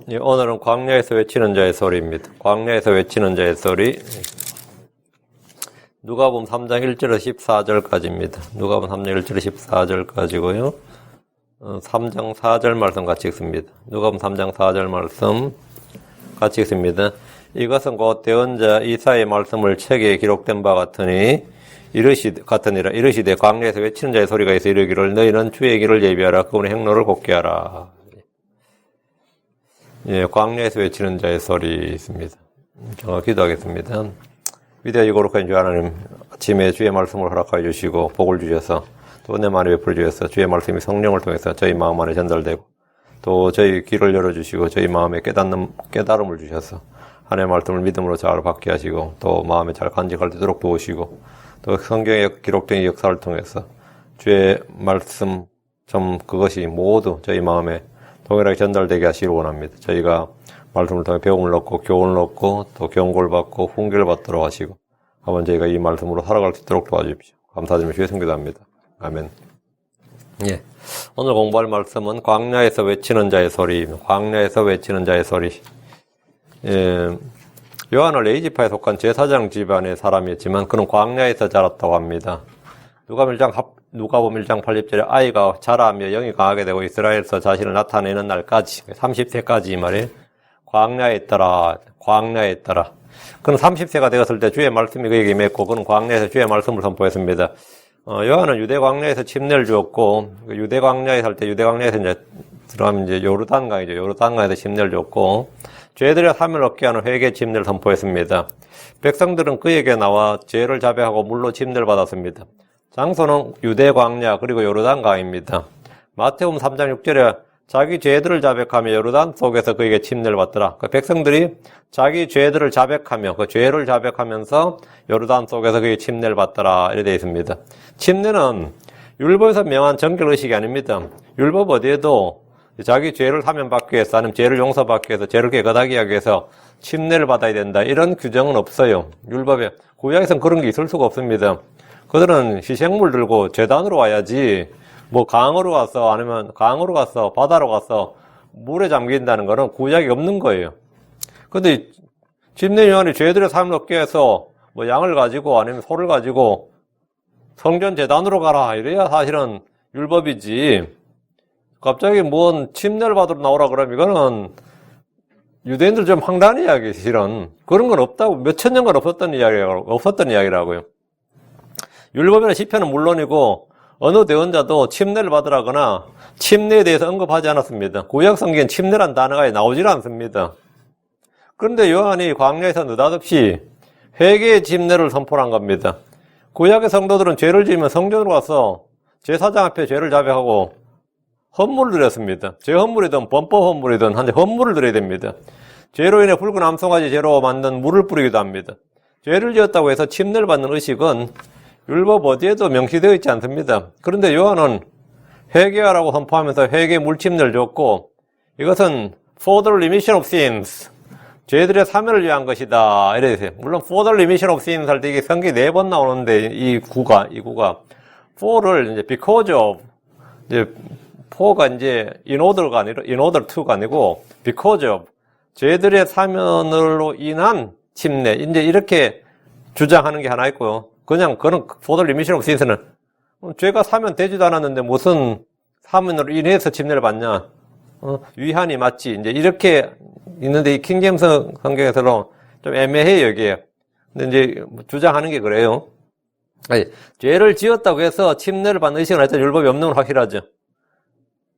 예, 오늘은 광야에서 외치는 자의 소리입니다. 광야에서 외치는 자의 소리. 누가복음 3장 1절에서 14절까지입니다. 누가복음 3장 1절에서 14절까지고요. 3장 4절 말씀 같이 읽습니다. 누가복음 3장 4절 말씀 같이 읽습니다. 이것은 곧 대언자 이사야의 말씀을 책에 기록된 바 같으니라 이르시되 광야에서 외치는 자의 소리가 있어 이르기를 너희는 주의 길을 예비하라 그분의 행로를 곧게 하라. 예, 광야에서 외치는 자의 소리 있습니다. 정확히 기도하겠습니다. 위대하고 거룩한 주 하나님, 아침에 주의 말씀을 허락하여 주시고 복을 주셔서 또 은혜 많이 베풀어 주셔서 주의 말씀이 성령을 통해서 저희 마음 안에 전달되고 또 저희 귀를 열어주시고 저희 마음에 깨달음을 주셔서 하나님의 말씀을 믿음으로 잘 받게 하시고 또 마음에 잘 간직할 수 있도록 도우시고 또 성경에 기록된 역사를 통해서 주의 말씀 그것이 모두 저희 마음에 동일하게 전달되게 하시기를 원합니다. 저희가 말씀을 통해 배움을 얻고 교훈을 얻고 또 경고를 받고 훈계를 받도록 하시고 한번 저희가 이 말씀으로 살아갈 수 있도록 도와주십시오. 감사드리며 주의 성기도합니다. 아멘. 예, 오늘 공부할 말씀은 광야에서 외치는 자의 소리입니다. 광야에서 외치는 자의 소리. 예, 요한은 레위지파에 속한 제사장 집안의 사람이었지만 그는 광야에서 자랐다고 합니다. 누가복음 1장 80절에 아이가 자라며 영이 강하게 되고 이스라엘에서 자신을 나타내는 날까지 30세까지 이 말에 광야에 있더라. 그는 30세가 되었을 때 주의 말씀이 그에게 임했고 그는 광야에서 주의 말씀을 선포했습니다. 요한은 유대 광야에서 침례를 주었고 유대 광야에 살 때 유대 광야에서 들어가면 요르단강이죠. 요르단강에서 침례를 줬고 죄들의 사함을 얻게 하는 회개 침례를 선포했습니다. 백성들은 그에게 나와 죄를 자백하고 물로 침례를 받았습니다. 장소는 유대 광야 그리고 요르단강입니다. 마태복음 3장 6절에 자기 죄들을 자백하며 요르단 속에서 그에게 침례를 받더라. 그 백성들이 자기 죄들을 자백하며 그 죄를 자백하면서 요르단 속에서 그에게 침례를 받더라. 이렇게 되어 있습니다. 침례는 율법에서 명한 정결 의식이 아닙니다. 율법 어디에도 자기 죄를 사면받기 위해서 아니면 죄를 용서받기 위해서 죄를 깨끗하게 하기 위해서 침례를 받아야 된다. 이런 규정은 없어요. 율법에. 구약에서는 그런 게 있을 수가 없습니다. 그들은 희생물 들고 제단으로 와야지 뭐 강으로 가서 아니면 강으로 가서 바다로 가서 물에 잠긴다는 거는 구약이 없는 거예요. 근데 침례 요한이 죄들의 삶을 얻기 위해서 뭐 양을 가지고 아니면 소를 가지고 성전 제단으로 가라 이래야 사실은 율법이지. 갑자기 뭔 침례를 받으러 나오라 그러면 이거는 유대인들 좀 황당한 이야기 실은 그런 건 없다고 몇천 년간 없었던 이야기라고요. 율법이나 시편은 물론이고 어느 대언자도 침례를 받으라거나 침례에 대해서 언급하지 않았습니다. 구약 성경엔 침례란 단어가 나오질 않습니다. 그런데 요한이 광야에서 느닷없이 회개의 침례를 선포한 겁니다. 구약의 성도들은 죄를 지으면 성전으로 가서 제사장 앞에 죄를 자백하고 헌물을 드렸습니다. 제 헌물이든 범법 헌물이든 한데 헌물을 드려야 됩니다. 죄로 인해 붉은 암송아지 죄로 만든 물을 뿌리기도 합니다. 죄를 지었다고 해서 침례를 받는 의식은 율법 어디에도 명시되어 있지 않습니다. 그런데 요한은 회개하라고 선포하면서 회개 물침례를 줬고 이것은 for the remission of sins 죄들의 사면을 위한 것이다. 이래 되세요. 물론 for the remission of sins 할 때 이게 성경에 4번 나오는데 이 구가 for를 이제 because of 이제 for가 이제 in order to가 아니고 because of 죄들의 사면으로 인한 침례 이제 이렇게 주장하는 게 하나 있고요. 그냥 그런 for the remission of sins는 죄가 사면 되지도 않았는데 무슨 사면으로 인해서 침례를 받냐? 위한이 맞지? 이제 이렇게 있는데 이 킹제임스 성경에서는 좀 애매해요 여기에. 근데 이제 주장하는 게 그래요. 아니, 죄를 지었다고 해서 침례를 받는 의식은 하여튼 율법이 없는 건 확실하죠.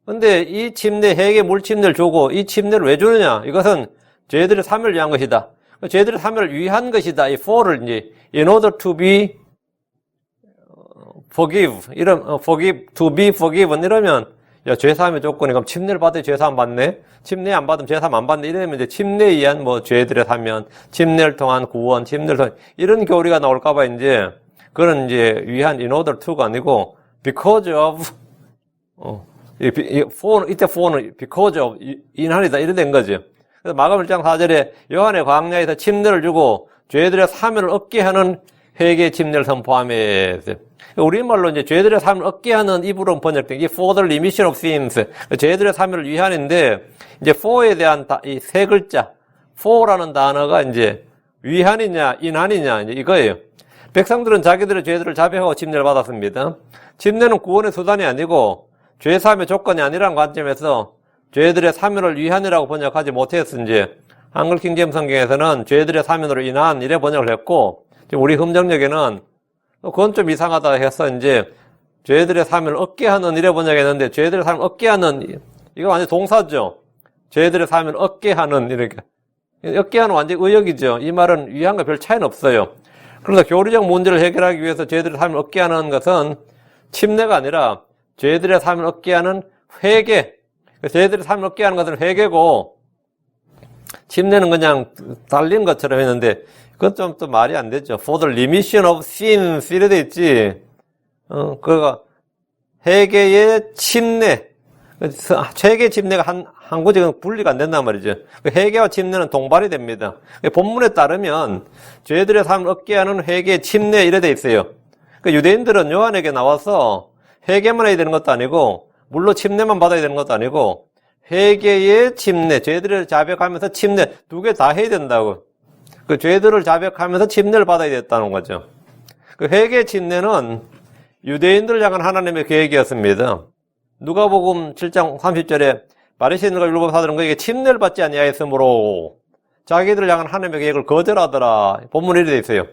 근데 이 침례 회개 물 침례를 주고 이 침례를 왜 주느냐? 이것은 죄들의 사면을 위한 것이다. 죄들의 사면을 위한 것이다. 이 for를 이제 in order to be to be forgiven 이러면 야 죄사함의 조건이 그럼 침례를 받아야 죄사함 받네. 침례 안 받으면 죄사함 안 받네. 이러면 이제 침례에 의한 뭐 죄들의 사면, 침례를 통한 구원, 침례를 통한 이런 교리가 나올까봐 이제 그런 이제 위한 in order to가 아니고 because of 이때 for는 because of 인한이다 이래 된 거죠. 그래서 마가복음 1장 4절에 요한의 광야에서 침례를 주고 죄들의 사면을 얻게 하는 회개 침례를 선포하며 우리말로 이제 죄들의 삶을 얻게 하는 입으로 번역된 게 for the remission of sins, 죄들의 삶을 위한인데 이제 for에 대한 이 세 글자 for라는 단어가 이제 위한이냐 인한이냐 이제 이거예요. 백성들은 자기들의 죄들을 자백하고 침례를 받았습니다. 침례는 구원의 수단이 아니고 죄 사함의 조건이 아니라는 관점에서 죄들의 사면을 위한이라고 번역하지 못했은지 한글 킹제임 성경에서는 죄들의 사면으로 인한 이래 번역을 했고 지금 우리 흠정역에는 그건 좀 이상하다 해서 이제 죄들의 사면을 얻게 하는 이래 번역했는데 죄들의 사면을 얻게 하는 이거 완전 동사죠. 죄들의 사면을 얻게 하는 이렇게 얻게 하는 완전 의역이죠. 이 말은 위한과 별 차이는 없어요. 그래서 교리적 문제를 해결하기 위해서 죄들의 삶을 얻게 하는 것은 침례가 아니라 죄들의 삶을 얻게 하는 회개. 죄들의 삶을 얻게 하는 것은 회개고 침례는 그냥 달린 것처럼 했는데 그건 좀 또 말이 안 되죠. For the remission of sins 이래 돼 있지. 그거 회개의 침례. 회개 침례가 한 구절은 분리가 안 된단 말이죠. 회개와 침례는 동반이 됩니다. 본문에 따르면 죄들의 삶을 얻게 하는 회개, 침례 이래 돼 있어요. 유대인들은 요한에게 나와서 회개만 해야 되는 것도 아니고 물로 침례만 받아야 되는 것도 아니고 회개의 침례, 죄들을 자백하면서 침례 두 개 다 해야 된다고. 그 죄들을 자백하면서 침례를 받아야 됐다는 거죠. 그 회개의 침례는 유대인들을 향한 하나님의 계획이었습니다. 누가복음 7장 30절에 바리새인들과 율법사들은 그에게 침례를 받지 아니하였으므로 자기들을 향한 하나님의 계획을 거절하더라. 본문에 이렇게 되어 있어요.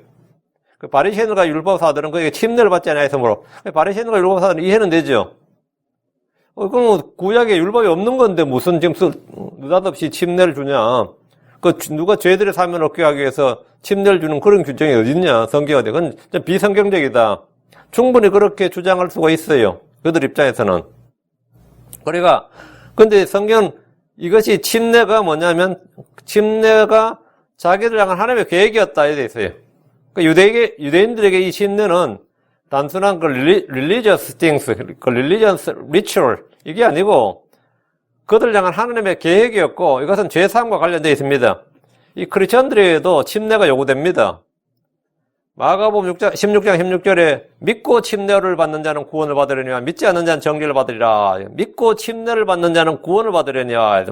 그 바리새인들과 율법사들은 그에게 침례를 받지 아니하였으므로 바리새인들과 율법사들은 이해는 되죠. 그럼 구약에 율법이 없는 건데 무슨 지금 느닷없이 침례를 주냐? 그 누가 죄들의 사면을 얻게 하기 위해서 침례를 주는 그런 규정이 어딨냐? 성경에. 그건 좀 비성경적이다. 충분히 그렇게 주장할 수가 있어요. 그들 입장에서는. 그러니까 근데 성경은 이것이 침례가 뭐냐면 침례가 자기들 향한 하나님의 계획이었다 이래 있어요. 그러니까 유대인들에게 이 침례는 단순한 그 religious things, 그 religious ritual 이게 아니고 그들 향한 하나님의 계획이었고 이것은 죄 사함과 관련되어 있습니다. 이 크리스천들에게도 침례가 요구됩니다. 마가복음 16장 16절에 믿고 침례를 받는 자는 구원을 받으려니와 믿지 않는 자는 정죄를 받으리라. 믿고 침례를 받는 자는 구원을 받으려니와.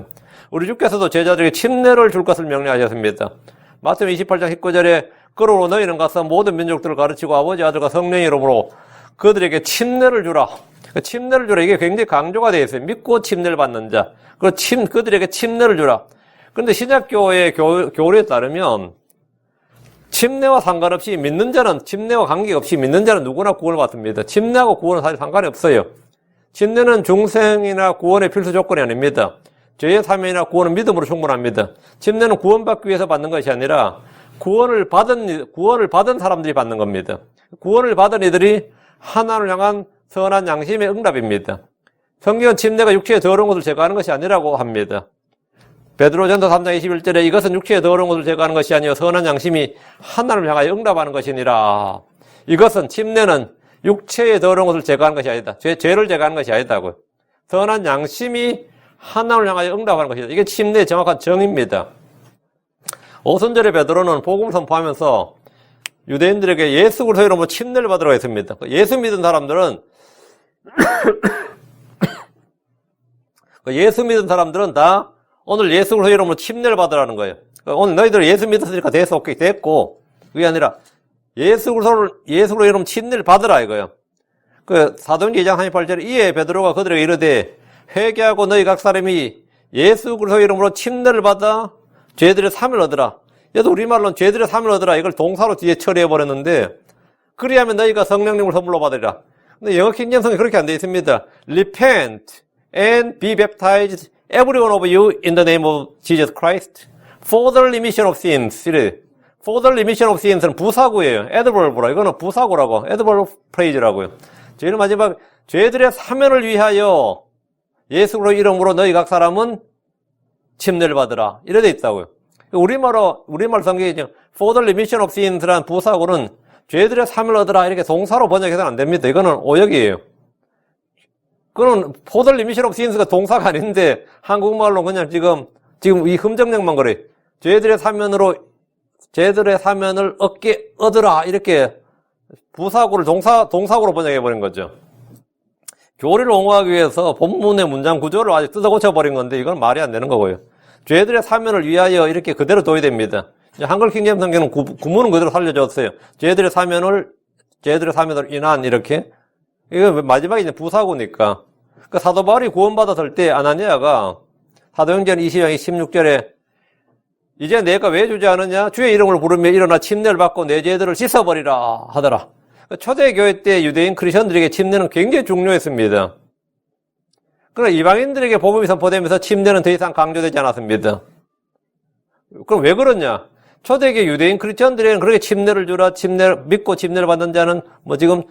우리 주께서도 제자들에게 침례를 줄 것을 명령하셨습니다. 마태복음 28장 19절에 그러므로 너희는 가서 모든 민족들을 가르치고 아버지 아들과 성령의 이름으로 그들에게 침례를 주라. 침례를 주라. 이게 굉장히 강조가 되어 있어요. 믿고 침례를 받는 자. 그들에게 침례를 주라. 그런데 신약교회의 교리에 따르면 침례와 상관없이 믿는 자는 침례와 관계없이 믿는 자는 누구나 구원을 받습니다. 침례하고 구원은 사실 상관이 없어요. 침례는 중생이나 구원의 필수 조건이 아닙니다. 죄의 사면이나 구원은 믿음으로 충분합니다. 침례는 구원받기 위해서 받는 것이 아니라 구원을 받은 사람들이 받는 겁니다. 구원을 받은 이들이 하나님을 향한 선한 양심의 응답입니다. 성경은 침례가 육체의 더러운 것을 제거하는 것이 아니라고 합니다. 베드로전서 3장 21절에 이것은 육체의 더러운 것을 제거하는 것이 아니요 선한 양심이 하나님을 향하여 응답하는 것이니라. 이것은 침례는 육체의 더러운 것을 제거하는 것이 아니다. 죄를 제거하는 것이 아니다고요. 선한 양심이 하나님을 향하여 응답하는 것이다. 이게 침례의 정확한 정의입니다. 오순절에 베드로는 복음을 선포하면서 유대인들에게 예수 그리스도의 이름으로 침례를 받으라고 했습니다. 예수 믿은 사람들은 예수 믿은 사람들은 다 오늘 예수 그리스도의 이름으로 침례를 받으라는 거예요. 오늘 너희들 예수 믿었으니까 됐어, 오케이, 됐고. 그게 아니라 예수 그리스도의 이름 침례를 받으라 이거예요. 사도행전 2장 38절에 이에 베드로가 그들에게 이르되 회개하고 너희 각 사람이 예수 그리스도의 이름으로 침례를 받아 죄들의 사함을 얻으라. 얘도 우리말로는 죄들의 사함을 얻으라. 이걸 동사로 뒤에 처리해버렸는데 그리하면 너희가 성령님을 선물로 받으리라. 근데 영어 킹제임성이 그렇게 안 되어 있습니다. Repent and be baptized every one of you in the name of Jesus Christ for the remission of sins. For the remission of sins는 부사구예요. adverb라. 이거는 부사구라고. adverb phrase라고요. 제일 마지막 죄들의 사면을 위하여 예수 그리스도의 이름으로 너희 각 사람은 침례를 받으라. 이래 돼 있다고요. 우리말 성경에 for the remission of sins라는 부사구는 죄들의 사면을 얻으라 이렇게 동사로 번역해서는 안 됩니다. 이거는 오역이에요. 그거는 for the remission of sins가 동사가 아닌데 한국말로 그냥 지금 이 흠정력만 그래. 죄들의 사면으로 쟤들의 사면을 얻으라 이렇게 부사구를 동사구로 번역해버린 거죠. 교리를 옹호하기 위해서 본문의 문장 구조를 아주 뜯어 고쳐버린 건데 이건 말이 안 되는 거고요. 죄들의 사면을 위하여 이렇게 그대로 둬야 됩니다. 한글 킹제임 성경은 구문은 그대로 살려줬어요. 죄들의 사면을 인한 이렇게. 이거 마지막에 이제 부사구니까. 그 사도 바울이 구원받았을 때 아나니아가 사도행전 20장 16절에 이제 내가 왜 주저하느냐? 주의 이름을 부르며 일어나 침례를 받고 내 죄들을 씻어버리라 하더라. 초대교회 때 유대인 크리스천들에게 침례는 굉장히 중요했습니다. 그러나 이방인들에게 복음이 선포되면서 침례는 더 이상 강조되지 않았습니다. 그럼 왜 그러냐? 초대교회 유대인 크리스천들에게는 그렇게 침례를 주라, 믿고 침례를 받는 자는 지금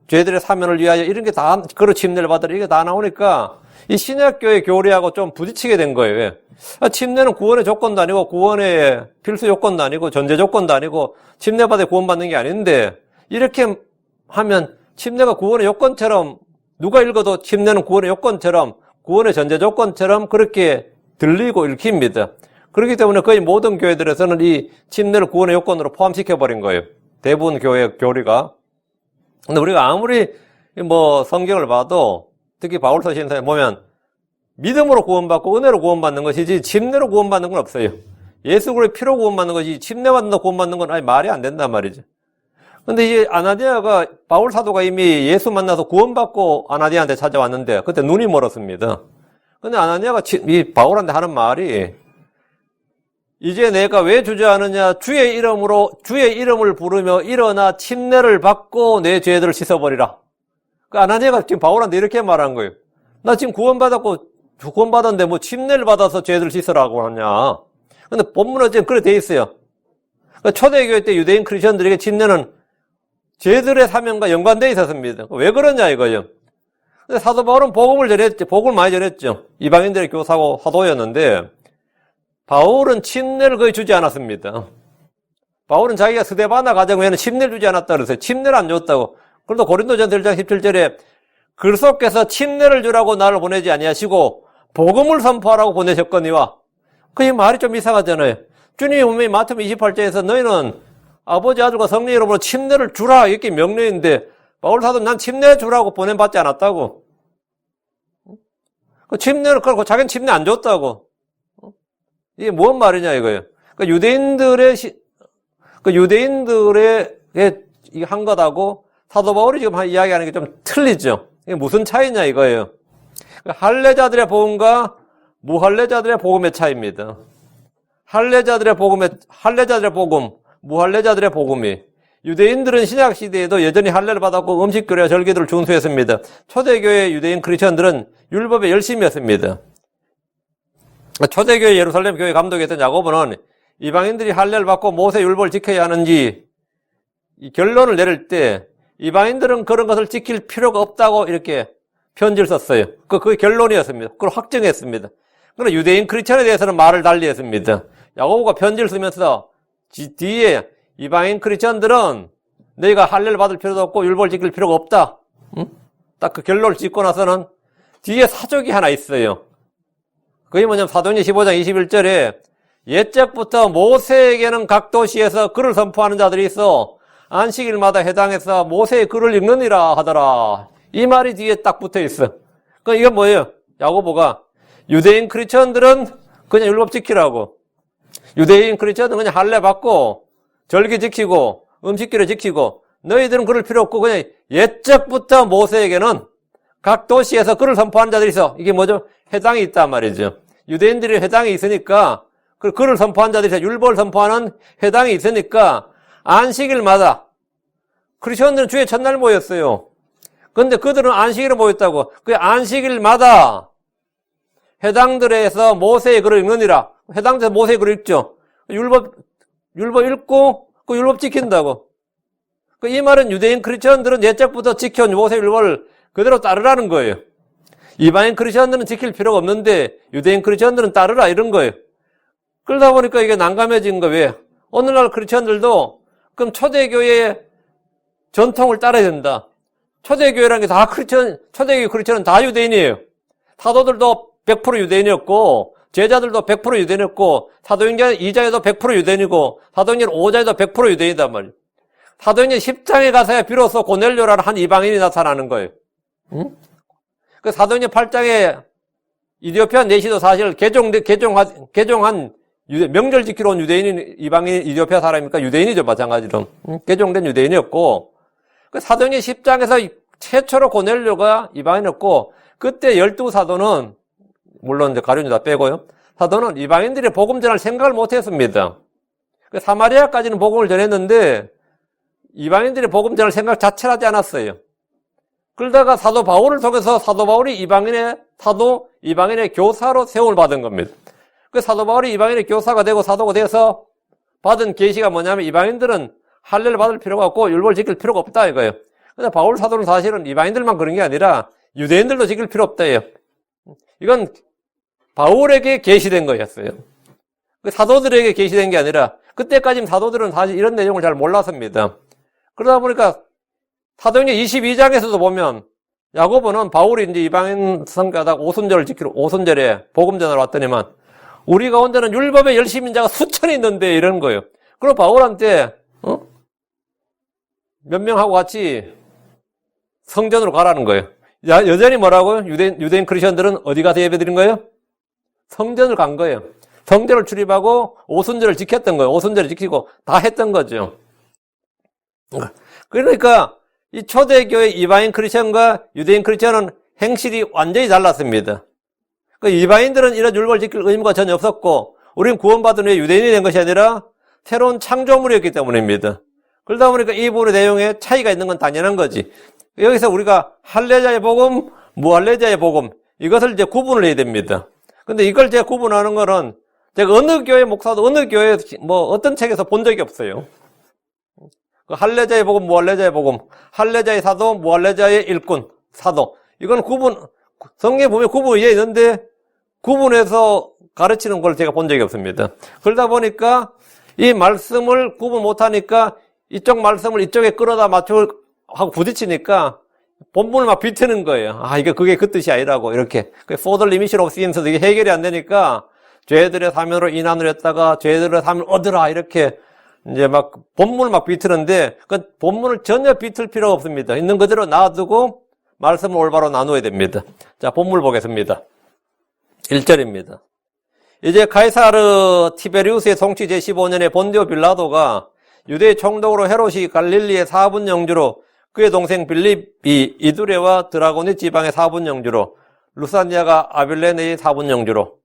죄들의 사면을 위하여 이런 게 다, 그런 침례를 받으라 이게 다 나오니까 이 신약교회 교리하고 좀 부딪히게 된 거예요. 왜? 침례는 구원의 조건도 아니고 구원의 필수 조건도 아니고 전제 조건도 아니고 침례받아 구원받는 게 아닌데 이렇게 하면 침례가 구원의 요건처럼 누가 읽어도 침례는 구원의 요건처럼 구원의 전제 조건처럼 그렇게 들리고 읽힙니다. 그렇기 때문에 거의 모든 교회들에서는 이 침례를 구원의 요건으로 포함시켜버린 거예요. 대부분 교회 교리가. 근데 우리가 아무리 성경을 봐도 특히 바울 서신서에 보면 믿음으로 구원받고 은혜로 구원받는 것이지 침례로 구원받는 건 없어요. 예수 그리스도의 피로 구원받는 것이 침례받는다 구원받는 건 아니 말이 안 된단 말이죠. 근데 이 아나니아가 바울 사도가 이미 예수 만나서 구원받고 아나니아한테 찾아왔는데 그때 눈이 멀었습니다. 근데 아나니아가 이 바울한테 하는 말이 이제 내가 왜 주저하느냐? 주의 이름을 부르며 일어나 침례를 받고 내 죄들을 씻어버리라. 그 아나니아가 지금 바울한테 이렇게 말한 거예요. 나 지금 구원받았는데 침례를 받아서 죄들을 씻으라고 하냐. 근데 본문은 지금 그렇게 돼 있어요. 그러니까 초대교회 때 유대인 크리스천들에게 침례는 죄들의 사명과 연관되어 있었습니다. 왜 그러냐 이거예요. 근데 사도 바울은 복음을 많이 전했죠. 이방인들의 교사고 사도였는데 바울은 침례를 거의 주지 않았습니다. 바울은 자기가 스데바나 가정 외에는 침례를 주지 않았다 그랬어요. 침례를 안 줬다고. 그런데 고린도전서 1장 17절에 그리스도께서 침례를 주라고 나를 보내지 아니하시고 복음을 선포하라고 보내셨거니와. 그 말이 좀 이상하잖아요. 주님이 분명히 마태복음 28장에서 너희는 아버지 아들과 성령 이름으로 침례를 주라 이렇게 명령인데 바울 사도는 난 침례 주라고 보냄받지 않았다고. 그 침례를 그렇고 자기는 침례 안 줬다고. 이게 뭔 말이냐 이거예요. 그러니까 유대인들의 한 것하고 사도 바울이 지금 이야기하는 게 좀 틀리죠. 이게 무슨 차이냐 이거예요. 할례자들의 복음과 무할례자들의 복음의 차이입니다. 할례자들의 복음, 무할례자들의 복음이 유대인들은 신약 시대에도 여전히 할례를 받았고 음식교례와 절기들을 준수했습니다. 초대교회 유대인 크리스천들은 율법에 열심히 했습니다. 초대교회 예루살렘 교회 감독이었던 야고보는 이방인들이 할례를 받고 모세 율법을 지켜야 하는지 이 결론을 내릴 때 이방인들은 그런 것을 지킬 필요가 없다고 이렇게 편지를 썼어요. 그게 결론이었습니다. 그걸 확정했습니다. 그러나 유대인 크리스천에 대해서는 말을 달리 했습니다. 야고보가 편지를 쓰면서 뒤에 이방인 크리스천들은 너희가 할례를 받을 필요도 없고 율법을 지킬 필요가 없다. 딱 그 결론을 짓고 나서는 뒤에 사족이 하나 있어요. 그게 뭐냐면 사도행전 15장 21절에 옛적부터 모세에게는 각 도시에서 글을 선포하는 자들이 있어 안식일마다 해당해서 모세의 글을 읽느니라 하더라. 이 말이 뒤에 딱 붙어 있어. 그러니까 이건 뭐예요? 야고보가 유대인 크리스천들은 그냥 율법 지키라고. 유대인 크리스천들은 그냥 할례 받고 절기 지키고 음식기를 지키고 너희들은 그럴 필요 없고 그냥 옛적부터 모세에게는 각 도시에서 글을 선포하는 자들이 있어. 이게 뭐죠? 회당이 있단 말이죠. 유대인들이 회당이 있으니까 그 글을 선포하는 자들이 있어. 율법을 선포하는 회당이 있으니까 안식일마다 크리스천들은 주의 첫날 모였어요. 그런데 그들은 안식일에 모였다고. 그 안식일마다 회당들에서 모세의 글을 읽느니라. 회당에서 모세의 글을 읽죠. 율법 읽고 그 율법 지킨다고. 이 말은 유대인 크리스천들은 옛적부터 지켜온 모세 율법을 그대로 따르라는 거예요. 이방인 크리스천들은 지킬 필요가 없는데 유대인 크리스천들은 따르라 이런 거예요. 그러다 보니까 이게 난감해진 거예요. 왜? 오늘날 크리스천들도 그럼 초대교회의 전통을 따라야 된다. 초대교회라는 게 다 초대교회 크리스천은 다 유대인이에요. 사도들도 100% 유대인이었고 제자들도 100% 유대인이었고, 사도행전 2장에도 100% 유대인이고, 사도행전 5장에도 100% 유대인이단 말이에요. 사도행전 10장에 가서야 비로소 고넬료라는 한 이방인이 나타나는 거예요. 응? 그 사도행전 8장에 이디오피아 내시도 사실 개종한 명절 지키러 온 유대인인 이방인 이디오피아 사람이니까 유대인이죠, 마찬가지로. 응? 개종된 유대인이었고, 그 사도행전 10장에서 최초로 고넬료가 이방인이었고, 그때 12사도는, 물론 이제 가룟 유다 빼고요. 사도는 이방인들이 복음 전할 생각을 못 했습니다. 그 사마리아까지는 복음을 전했는데, 이방인들이 복음 전할 생각 자체를 하지 않았어요. 그러다가 사도 바울을 통해서 사도 바울이 이방인의 교사로 세움을 받은 겁니다. 그 사도 바울이 이방인의 교사가 되고 사도가 돼서 받은 계시가 뭐냐면 이방인들은 할례를 받을 필요가 없고 율법을 지킬 필요가 없다 이거예요. 근데 바울 사도는 사실은 이방인들만 그런 게 아니라 유대인들도 지킬 필요 없다예요. 이건 바울에게 계시된 거였어요. 그 사도들에게 계시된 게 아니라 그때까지 사도들은 사실 이런 내용을 잘 몰랐습니다. 그러다 보니까 사도행전 22장에서도 보면 야고보는 바울이 이제 이방인 선교하다가 오순절에 복음 전하러 왔더니만 우리 가운데는 율법의 열심인 자가 수천이 있는데 이러는 거예요. 그리고 바울한테 몇 명하고 같이 성전으로 가라는 거예요. 여전히 뭐라고요? 유대인 크리스천들은 어디 가서 예배드린 거예요? 성전을 간 거예요. 성전을 출입하고 오순절을 지켰던 거예요. 오순절을 지키고 다 했던 거죠. 그러니까 이 초대교회 이방인 크리스천과 유대인 크리스천은 행실이 완전히 달랐습니다. 그 이방인들은 이런 율법을 지킬 의무가 전혀 없었고 우리는 구원받은 후에 유대인이 된 것이 아니라 새로운 창조물이었기 때문입니다. 그러다 보니까 이 부분의 내용에 차이가 있는 건 당연한 거지. 여기서 우리가 할례자의 복음, 무할례자의 복음 이것을 이제 구분을 해야 됩니다. 근데 이걸 제가 구분하는 거는 제가 어느 교회 목사도 어느 교회 어떤 책에서 본 적이 없어요. 할례자의 복음, 무할례자의 복음, 할례자의 사도, 무할례자의 일꾼, 사도. 이건 성경에 보면 구분이 있는데 구분해서 가르치는 걸 제가 본 적이 없습니다. 그러다 보니까 이 말씀을 구분 못하니까 이쪽 말씀을 이쪽에 끌어다 하고 부딪히니까 본문을 막 비트는 거예요. 그게 그 뜻이 아니라고, 이렇게. For the remission of sins, 이게 해결이 안 되니까 죄들의 사면으로 인한을 했다가 죄들의 사면을 얻으라, 이렇게 이제 본문을 막 비트는데 그 본문을 전혀 비틀 필요가 없습니다. 있는 그대로 놔두고 말씀을 올바로 나누어야 됩니다. 자, 본문을 보겠습니다. 1절입니다. 이제 카이사르 티베리우스의 통치 제15년에 본디오 빌라도가 유대의 총독으로 헤롯이 갈릴리의 4분 영주로 그의 동생 빌립이 이두레와 드라고니 지방의 4분 영주로 루사니아가 아빌레네의 4분 영주로.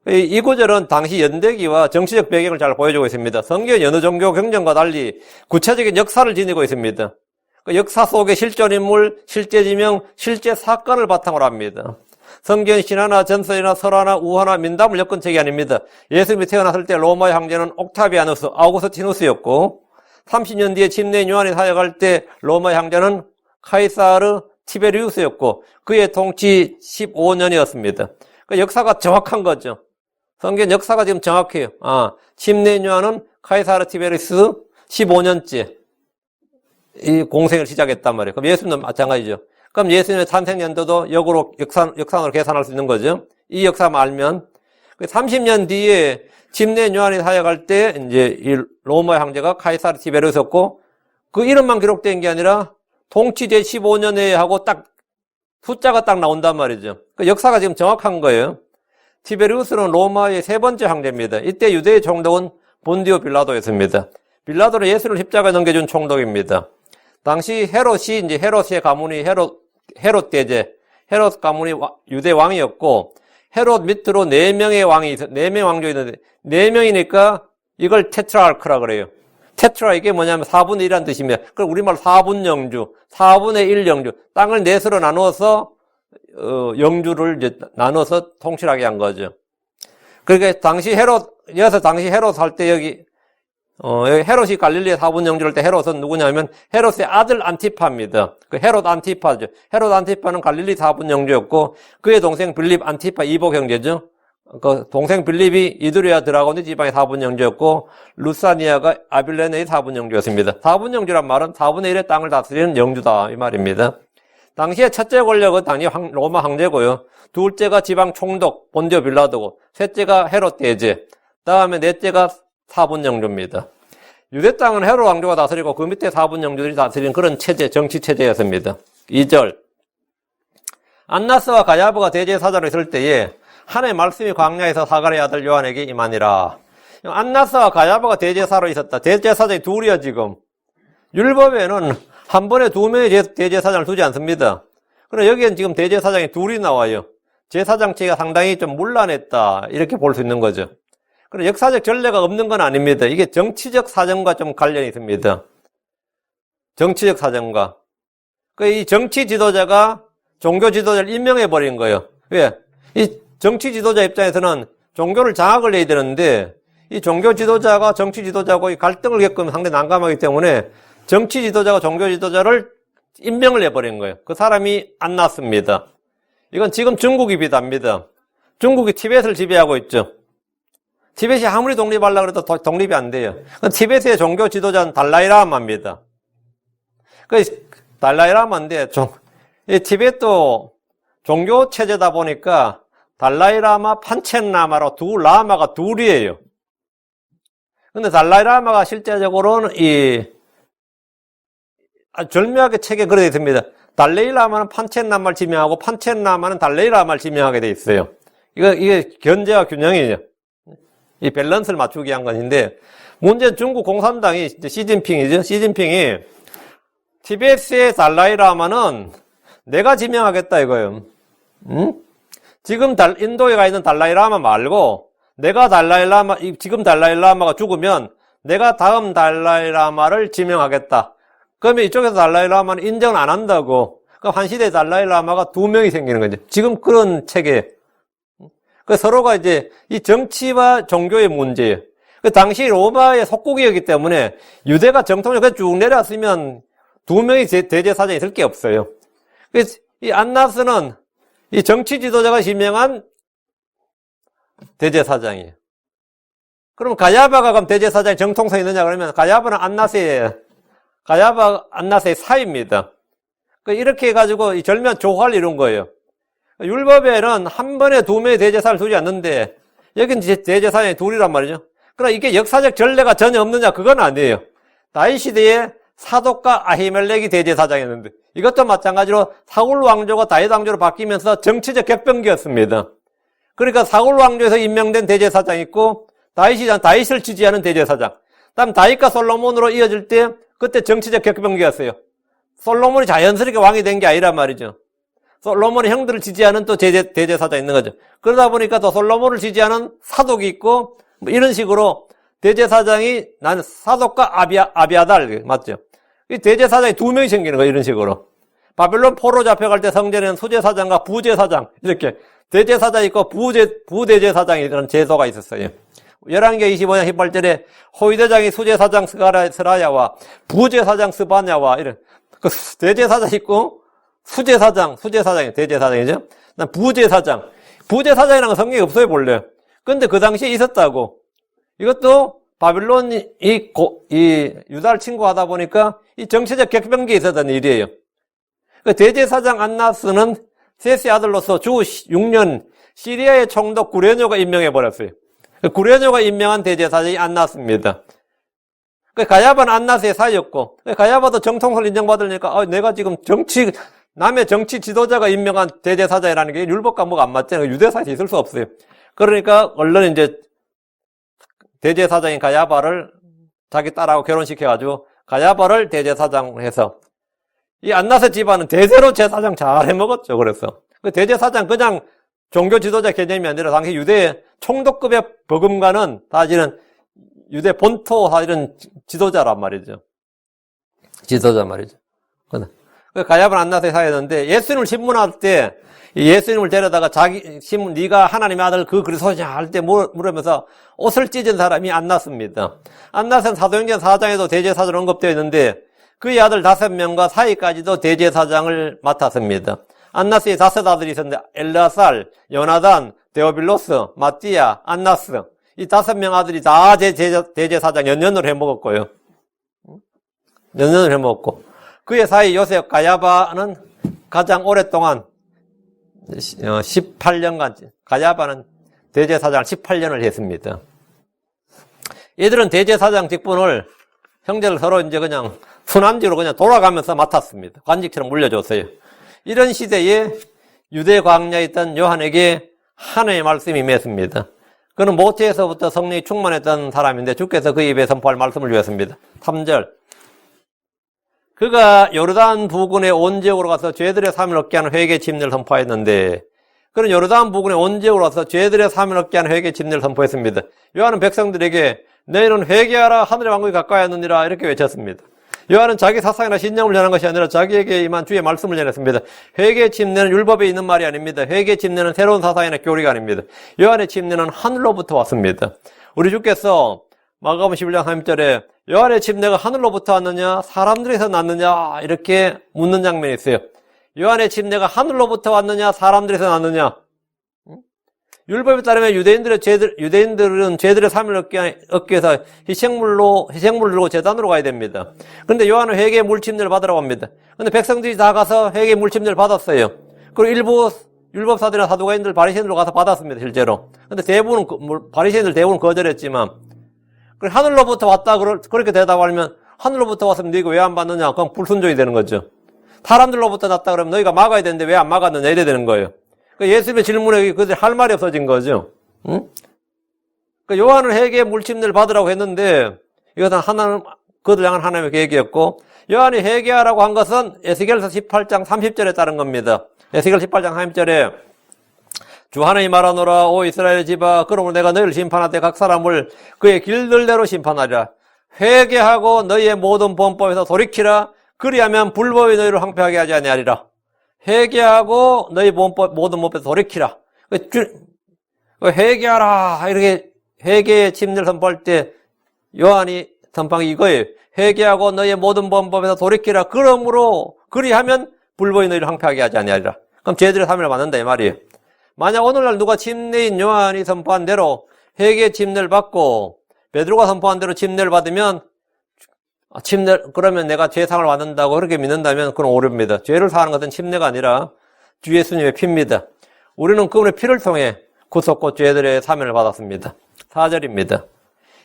이 구절은 당시 연대기와 정치적 배경을 잘 보여주고 있습니다. 성경은 여느 종교 경전과 달리 구체적인 역사를 지니고 있습니다. 그 역사 속의 실존 인물, 실제 지명, 실제 사건을 바탕으로 합니다. 성경 신화나 전설이나 설화나 우화나 민담을 엮은 책이 아닙니다. 예수님이 태어났을 때 로마의 황제는 옥타비아누스, 아우구스티누스였고 30년 뒤에 침례인 요한이 사역할 때 로마의 황제는 카이사르 티베리우스였고 그의 통치 15년이었습니다. 그 역사가 정확한 거죠. 성경 역사가 지금 정확해요. 침례인 요한은 카이사르 티베리우스 15년째 이 공생을 시작했단 말이에요. 그럼 예수님도 마찬가지죠. 그럼 예수님의 탄생 연도도 역으로 역산으로 계산할 수 있는 거죠. 이 역사만 알면 30년 뒤에 침례인 요한이 사역할 때 이제 이 로마의 황제가 카이사르 티베리우스였고 그 이름만 기록된 게 아니라 통치 제15년에 하고 딱 숫자가 딱 나온단 말이죠. 그 역사가 지금 정확한 거예요. 티베리우스는 로마의 세 번째 황제입니다. 이때 유대의 총독은 본디오 빌라도였습니다. 빌라도는 예수를 십자가에 넘겨준 총독입니다. 당시 헤롯이 이제 헤롯의 가문이 헤롯 대제, 헤롯 가문이 유대 왕이었고 헤롯 밑으로 4명 왕족이 있는데 4명이니까 이걸 테트라르크라 그래요. 테트라 이게 뭐냐면 4분의 1이라는 뜻입니다. 그럼 우리말 4분 영주, 4분의 1 영주, 땅을 넷으로 나누어서 영주를 이제 나눠서 통치하게 한 거죠. 그러니까 당시 헤롯 할 때 여기 헤롯이 갈릴리의 4분 영주를 할 때 헤롯은 누구냐면 헤롯의 아들 안티파입니다. 그 헤롯 안티파죠. 헤롯 안티파는 갈릴리 4분 영주였고 그의 동생 빌립 안티파 이복 형제죠. 그 동생 빌립이 이두레아 드라고니 지방의 4분 영주였고 루사니아가 아빌레네의 4분 영주였습니다. 4분 영주란 말은 4분의 1의 땅을 다스리는 영주다 이 말입니다. 당시에 첫째 권력은 당연히 로마 황제고요. 둘째가 지방 총독 본디오 빌라도고, 셋째가 헤롯 대제, 다음에 넷째가 사분 영주입니다. 유대 땅은 헤롯 왕조가 다스리고 그 밑에 사분 영주들이 다스리는 그런 체제, 정치 체제였습니다. 2절. 안나스와 가야바가 대제사장으로 있을 때에 하나님의 말씀이 광야에서 사가랴의 아들 요한에게 임하니라. 안나스와 가야바가 대제사로 있었다. 대제사장이 둘이야 지금. 율법에는 한 번에 두 명의 대제사장을 두지 않습니다. 그러나 여기엔 지금 대제사장이 둘이 나와요. 제사장체가 상당히 좀 문란했다 이렇게 볼 수 있는 거죠. 그러나 역사적 전례가 없는 건 아닙니다. 이게 정치적 사정과 좀 관련이 있습니다. 정치적 사정과. 이 정치 지도자가 종교 지도자를 임명해버린 거예요. 왜? 이 정치 지도자 입장에서는 종교를 장악을 해야 되는데 이 종교 지도자가 정치 지도자하고 이 갈등을 겪으면 상당히 난감하기 때문에 정치 지도자가 종교 지도자를 임명을 해버린 거예요. 그 사람이 안나스입니다. 이건 지금 중국이 비답니다. 중국이 티벳을 지배하고 있죠. 티벳이 아무리 독립하려고 해도 독립이 안 돼요. 티벳의 종교 지도자는 달라이라마입니다. 그 달라이라마인데 이 티벳도 종교 체제다 보니까 달라이라마, 판첸라마로 두 라마가 둘이에요. 근데 달라이라마가 실제적으로는 절묘하게 책에 그려져 있습니다. 달라이라마는 판첸라마를 지명하고 판첸라마는 달라이라마를 지명하게 돼 있어요. 이게 견제와 균형이죠. 이 밸런스를 맞추기 위한 것인데, 문제는 중국 공산당이 시진핑이죠. 시진핑이 티베트의 달라이라마는 내가 지명하겠다 이거예요. 지금 인도에 가 있는 달라이라마 말고 내가 지금 달라이라마가 죽으면 내가 다음 달라이라마를 지명하겠다. 그러면 이쪽에서 달라이라마는 인정을 안 한다고. 그럼 한 시대에 달라이라마가 두 명이 생기는 거죠. 지금 그런 체계. 그 서로가 이제 이 정치와 종교의 문제예요. 그 당시 로마의 속국이었기 때문에 유대가 정통적으로 쭉 내려왔으면 두 명이 대제사장이 있을 게 없어요. 그래서 이 안나스는 이 정치 지도자가 지명한 대제사장이에요. 그럼 가야바가 그럼 대제사장이 정통성이 있느냐 그러면 가야바는 안나스의 사입니다. 이렇게 해가지고 이 절묘한 조화를 이룬 거예요. 율법에는 한 번에 두 명의 대제사를 두지 않는데 여기는 대제사장이 둘이란 말이죠. 그러나 이게 역사적 전례가 전혀 없느냐 그건 아니에요. 다윗 시대에 사독과 아히멜렉이 대제사장이었는데 이것도 마찬가지로 사울 왕조가 다윗 왕조로 바뀌면서 정치적 격변기였습니다. 그러니까 사울 왕조에서 임명된 대제사장이 있고 다윗을 지지하는 대제사장. 다음 다윗과 솔로몬으로 이어질 때 그때 정치적 격변기였어요. 솔로몬이 자연스럽게 왕이 된 게 아니란 말이죠. 솔로몬의 형들을 지지하는 또 대제사장이 있는 거죠. 그러다 보니까 또 솔로몬을 지지하는 사독이 있고 뭐 이런 식으로 대제사장이 나는 사독과 아비아달 맞죠? 이 대제사장이 두 명이 생기는 거예요. 이런 식으로. 바벨론 포로 잡혀갈 때 성전에는 수제사장과 부제사장 이렇게 대제사장이 있고 부대제사장이라는 제도가 있었어요. 열왕기하 25년 18절에 호위대장이 수제사장 스라야와 부제사장 스바냐와 이런 그 대제사장이 있고 수제사장이 대제사장이죠. 난 부제사장이라는 건 성경에 없어요 본래. 근데 그 당시에 있었다고. 이것도 바빌론이 유다를 침공하다 보니까 이 정치적 격변기에 있었던 일이에요. 그 대제사장 안나스는 셋의 아들로서 주 6년 시리아의 총독 구레뇨가 임명해버렸어요. 구레뇨가 임명한 대제사장이 안나스입니다. 가야바는 안나스의 사이였고, 가야바도 정통을 인정받으니까, 내가 지금 남의 정치 지도자가 임명한 대제사장이라는 게 율법과 뭐가 안 맞잖아요. 유대사에서 있을 수 없어요. 그러니까, 얼른 이제, 대제사장인 가야바를 자기 딸하고 결혼시켜가지고, 가야바를 대제사장으로 해서, 이 안나스 집안은 대대로 제사장 잘 해먹었죠. 그래서. 그 대제사장 그냥 종교 지도자 개념이 아니라 당시 유대의 총독급의 버금가는 사실은 유대 본토 사실은 지도자란 말이죠. 지도자 말이죠. 그 가야바 안나스의 사회였는데 예수님을 신문할 때 예수님을 데려다가 자기 신문 네가 하나님의 아들 그 그리스도냐 할 때 물으면서 옷을 찢은 사람이 안나스입니다. 안나스는 사도행전 4장에도 대제사장으로 언급되어 있는데 그의 아들 5명과 사이까지도 대제사장을 맡았습니다. 안나스의 5 아들이 있었는데 엘라살, 요나단, 데오빌로스, 마띠아, 안나스 이 5명 아들이 다 대제사장 연년으로 해먹었고요. 연년으로 해먹었고 그의 사이 요셉 가야바는 가장 오랫동안 18년간 가야바는 대제사장을 18년을 했습니다. 얘들은 대제사장 직분을 형제를 서로 이제 그냥 순환직으로 그냥 돌아가면서 맡았습니다. 관직처럼 물려줬어요. 이런 시대에 유대 광야에 있던 요한에게 하나님의 말씀이 임했습니다. 그는 모태에서부터 성령이 충만했던 사람인데 주께서 그 입에 선포할 말씀을 주었습니다. 3절. 그가 요르단 부근의 온 지역으로 가서 죄들의 사함을 얻게 하는 회개 침례를 선포했는데, 그는 요르단 부근의 온 지역으로 가서 죄들의 사함을 얻게 하는 회개 침례를 선포했습니다. 요한은 백성들에게 너희는 회개하라 하늘의 왕국이 가까이 왔느니라 이렇게 외쳤습니다. 요한은 자기 사상이나 신념을 전한 것이 아니라 자기에게 임한 주의 말씀을 전했습니다. 회개 침례는 율법에 있는 말이 아닙니다. 회개 침례는 새로운 사상이나 교리가 아닙니다. 요한의 침례는 하늘로부터 왔습니다. 우리 주께서 마가복음 11장 3절에 요한의 침례가 하늘로부터 왔느냐 사람들에서 났느냐 이렇게 묻는 장면이 있어요. 요한의 침례가 하늘로부터 왔느냐 사람들에서 났느냐. 율법에 따르면 유대인들은 죄들의 삶을 얻기 위해서 희생물을 들고 제단으로 가야 됩니다. 그런데 요한은 회개의 물침례를 받으라고 합니다. 그런데 백성들이 다 가서 회개의 물침례를 받았어요. 그리고 일부 율법사들이나 사두가인들, 바리새인들 가서 받았습니다, 실제로. 그런데 바리새인들 대부분 거절했지만, 하늘로부터 왔다 그렇게 대답하면 하늘로부터 왔으면 너희가 왜 안 받느냐? 그럼 불순종이 되는 거죠. 사람들로부터 났다 그러면 너희가 막아야 되는데 왜 안 막았느냐? 이래 되는 거예요. 예수님의 질문에 그들 할 말이 없어진 거죠. 응? 요한은 회개의 물침례를 받으라고 했는데 이것은 그들 향한 하나님의 계획이었고, 요한이 회개하라고 한 것은 에스겔서 18장 30절에 따른 겁니다. 에스겔 18장 30절에 주 하나님이 말하노라 오 이스라엘 집아 그러므로 내가 너희를 심판하되 각 사람을 그의 길들대로 심판하리라. 회개하고 너희의 모든 범법에서 돌이키라. 그리하면 불법이 너희를 황폐하게 하지 아니하리라. 회개하고 너희 모든 법에서 돌이키라. 회개하라. 이렇게 회개의 침례를 선포할 때 요한이 선포한 게 이거예요. 회개하고 너희의 모든 범법에서 돌이키라. 그러므로 그리하면 불법이 너희를 황폐하게 하지 아니하리라. 그럼 죄들의 사함을 받는다 이 말이에요. 만약 오늘날 누가 침례인 요한이 선포한 대로 회개의 침례를 받고 베드로가 선포한 대로 침례를 받으면 그러면 내가 죄상을 받는다고 그렇게 믿는다면 그건 오류입니다. 죄를 사하는 것은 침례가 아니라 주 예수님의 피입니다. 우리는 그분의 피를 통해 구속과 죄들의 사면을 받았습니다. 4절입니다.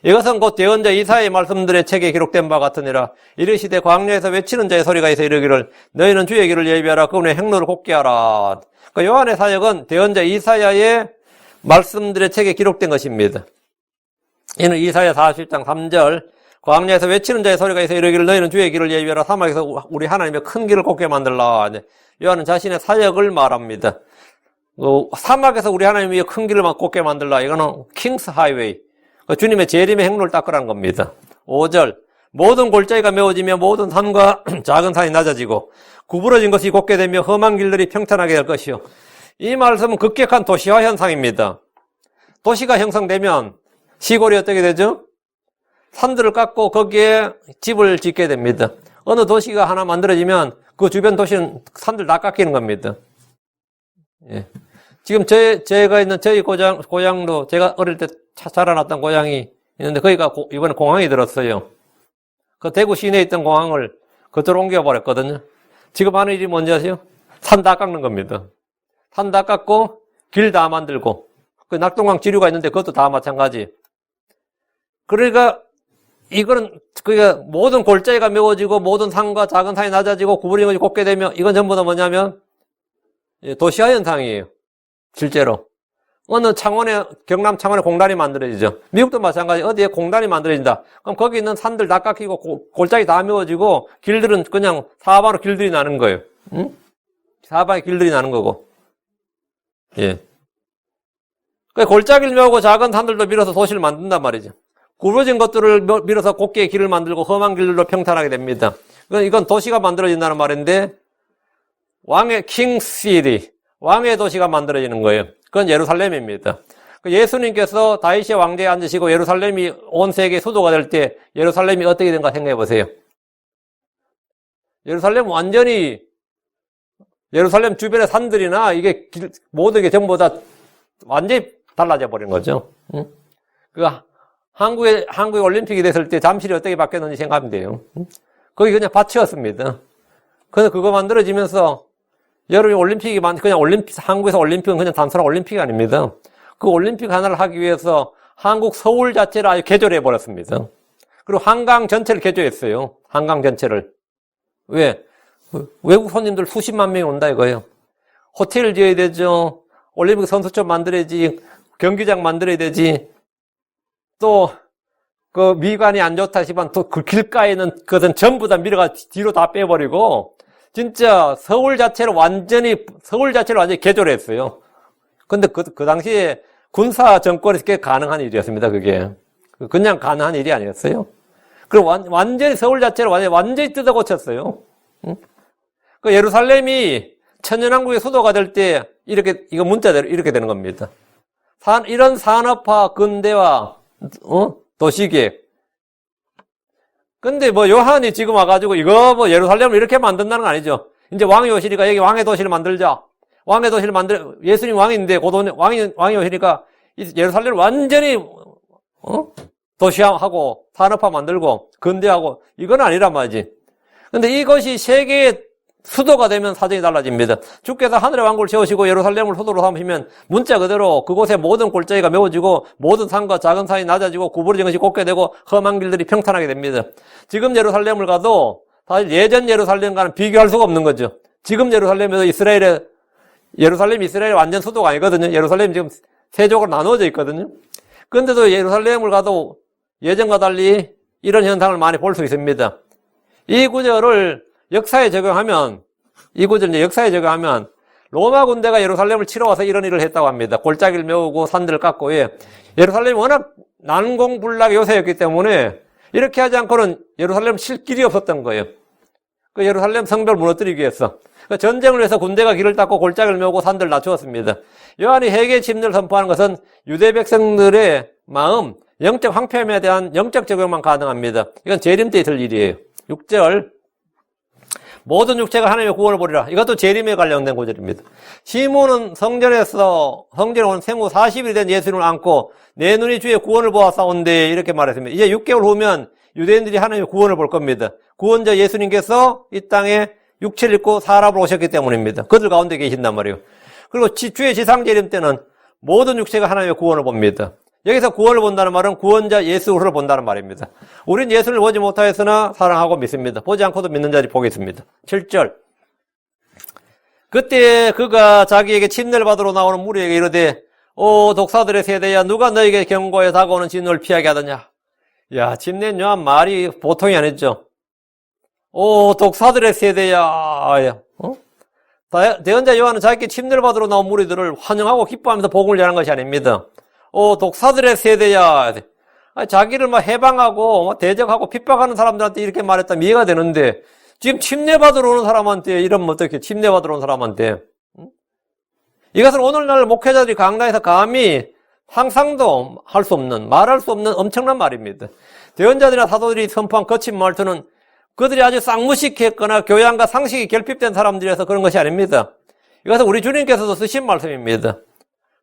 이것은 곧 예언자 이사야의 말씀들의 책에 기록된 바 같으니라. 이르시되 광야에서 외치는 자의 소리가 있어 이르기를 너희는 주의 길을 예비하라. 그분의 행로를 곱게 하라. 그러니까 요한의 사역은 예언자 이사야의 말씀들의 책에 기록된 것입니다. 이는 이사야 40장 3절 광야에서 외치는 자의 소리가 있어 이르기를 너희는 주의 길을 예비하라. 사막에서 우리 하나님의 큰 길을 곱게 만들라. 요한은 자신의 사역을 말합니다. 사막에서 우리 하나님의 큰 길을 곱게 만들라. 이거는 킹스 하이웨이. 주님의 재림의 행로를 닦으라는 겁니다. 5절 모든 골짜기가 메워지며 모든 산과 작은 산이 낮아지고 구부러진 것이 곱게 되며 험한 길들이 평탄하게 될 것이요. 이 말씀은 급격한 도시화 현상입니다. 도시가 형성되면 시골이 어떻게 되죠? 산들을 깎고 거기에 집을 짓게 됩니다. 어느 도시가 하나 만들어지면 그 주변 도시는 산들 다 깎이는 겁니다. 예. 지금 제가 있는 저희 고향도 제가 어릴 때 자라났던 고향이 있는데 거기가 이번에 공항이 들었어요. 그 대구 시내에 있던 공항을 그쪽으로 옮겨버렸거든요. 지금 하는 일이 뭔지 아세요? 산 다 깎는 겁니다. 산 다 깎고 길 다 만들고 그 낙동강 지류가 있는데 그것도 다 마찬가지. 그러니까 이거는 그러니까 모든 골짜기가 메워지고 모든 산과 작은 산이 낮아지고 구부러진 것이 곱게 되면 이건 전부 다 뭐냐면 도시화 현상이에요. 실제로 어느 경남 창원에 공단이 만들어지죠. 미국도 마찬가지. 어디에 공단이 만들어진다. 그럼 거기 있는 산들 다 깎이고 골짜기 다 메워지고 길들은 그냥 사방으로 길들이 나는 거예요. 응? 사방에 길들이 나는 거고. 예. 그 골짜기를 메우고 작은 산들도 밀어서 도시를 만든단 말이죠. 구부러진 것들을 밀어서 곱게 길을 만들고 험한 길로 평탄하게 됩니다. 이건 도시가 만들어진다는 말인데 왕의 킹시티, 왕의 도시가 만들어지는 거예요. 그건 예루살렘입니다. 예수님께서 다윗의 왕대에 앉으시고 예루살렘이 온 세계의 수도가 될 때 예루살렘이 어떻게 된가 생각해 보세요. 예루살렘은 완전히 예루살렘 주변의 산들이나 이게 모든 게 전부 다 완전히 달라져 버린 거죠. 응? 한국에 올림픽이 됐을 때 잠실이 어떻게 바뀌었는지 생각하면 돼요. 거기 그냥 밭이었습니다. 그래서 그거 만들어지면서 여름에 올림픽이 그냥 한국에서 올림픽은 그냥 단순한 올림픽이 아닙니다. 그 올림픽 하나를 하기 위해서 한국 서울 자체를 아예 개조를 해버렸습니다. 그리고 한강 전체를 개조했어요. 한강 전체를. 왜? 외국 손님들 수십만 명이 온다 이거예요. 호텔을 지어야 되죠. 올림픽 선수촌 만들어야지. 경기장 만들어야 되지. 또, 그 미관이 안 좋다 싶으면 또 그 길가에는 그것은 전부 다 밀어가 뒤로 다 빼버리고, 진짜 서울 자체를 완전히 개조를 했어요. 근데 그 당시에 군사 정권에서 그게 가능한 일이었습니다, 그게. 그냥 가능한 일이 아니었어요. 그리고 완전히 서울 자체를 완전히 뜯어 고쳤어요. 응? 그 예루살렘이 천년왕국의 수도가 될 때, 이거 문자대로 이렇게 되는 겁니다. 이런 산업화, 근대화, 도시계획. 근데 요한이 지금 와가지고 이거 예루살렘을 이렇게 만든다는 거 아니죠. 이제 왕이 오시니까 여기 왕의 도시를 만들자. 왕의 도시를 예수님 왕인데, 왕이 오시니까 예루살렘을 완전히, 도시화하고, 산업화 만들고, 근대하고, 이건 아니란 말이지. 근데 이것이 세계의 수도가 되면 사정이 달라집니다. 주께서 하늘의 왕국을 세우시고 예루살렘을 수도로 삼으시면 문자 그대로 그곳의 모든 골짜기가 메워지고 모든 산과 작은 산이 낮아지고 구부러진 것이 곱게 되고 험한 길들이 평탄하게 됩니다. 지금 예루살렘을 가도 사실 예전 예루살렘과는 비교할 수가 없는 거죠. 지금 예루살렘에서 예루살렘이 이스라엘의 완전 수도가 아니거든요. 예루살렘이 지금 세족으로 나누어져 있거든요. 그런데도 예루살렘을 가도 예전과 달리 이런 현상을 많이 볼 수 있습니다. 이 구절을 역사에 적용하면 로마 군대가 예루살렘을 치러 와서 이런 일을 했다고 합니다. 골짜기를 메우고 산들을 깎고, 예루살렘이 워낙 난공불락의 요새였기 때문에 이렇게 하지 않고는 예루살렘 칠 길이 없었던 거예요. 그 예루살렘 성벽을 무너뜨리기 위해서. 그 전쟁을 해서 군대가 길을 닦고 골짜기를 메우고 산들을 낮추었습니다. 요한이 회개 침례를 선포하는 것은 유대 백성들의 마음, 영적 황폐함에 대한 영적 적용만 가능합니다. 이건 재림 때 있을 일이에요. 6절. 모든 육체가 하나님의 구원을 보리라. 이것도 재림에 관련된 구절입니다. 시몬은 성전에 온 생후 40일이 된 예수님을 안고 내 눈이 주의 구원을 보았사온데 이렇게 말했습니다. 이제 6개월 후면 유대인들이 하나님의 구원을 볼 겁니다. 구원자 예수님께서 이 땅에 육체를 입고 사람으로 오셨기 때문입니다. 그들 가운데 계신단 말이에요. 그리고 주의 지상 재림 때는 모든 육체가 하나님의 구원을 봅니다. 여기서 구원을 본다는 말은 구원자 예수를 본다는 말입니다. 우린 예수를 보지 못하였으나 사랑하고 믿습니다. 보지 않고도 믿는 자들이 보겠습니다. 7절. 그때 그가 자기에게 침례를 받으러 나오는 무리에게 이르되 오 독사들의 세대야 누가 너에게 경고에 다가오는 진노를 피하게 하더냐. 야, 침례 요한 말이 보통이 아니죠. 오 독사들의 세대야. 대언자 요한은 자기에게 침례를 받으러 나온 무리들을 환영하고 기뻐하면서 복음을 전하는 것이 아닙니다. 독사들의 세대야. 자기를 해방하고 대적하고 핍박하는 사람들한테 이렇게 말했다면 이해가 되는데 지금 침례받으러 오는 사람한테 이러면 어떻게 침례받으러 오는 사람한테 이것은 오늘날 목회자들이 강단에서 감히 상상도 할 수 없는 말할 수 없는 엄청난 말입니다. 대언자들이나 사도들이 선포한 거친 말투는 그들이 아주 쌍무식했거나 교양과 상식이 결핍된 사람들이라서 그런 것이 아닙니다. 이것은 우리 주님께서도 쓰신 말씀입니다.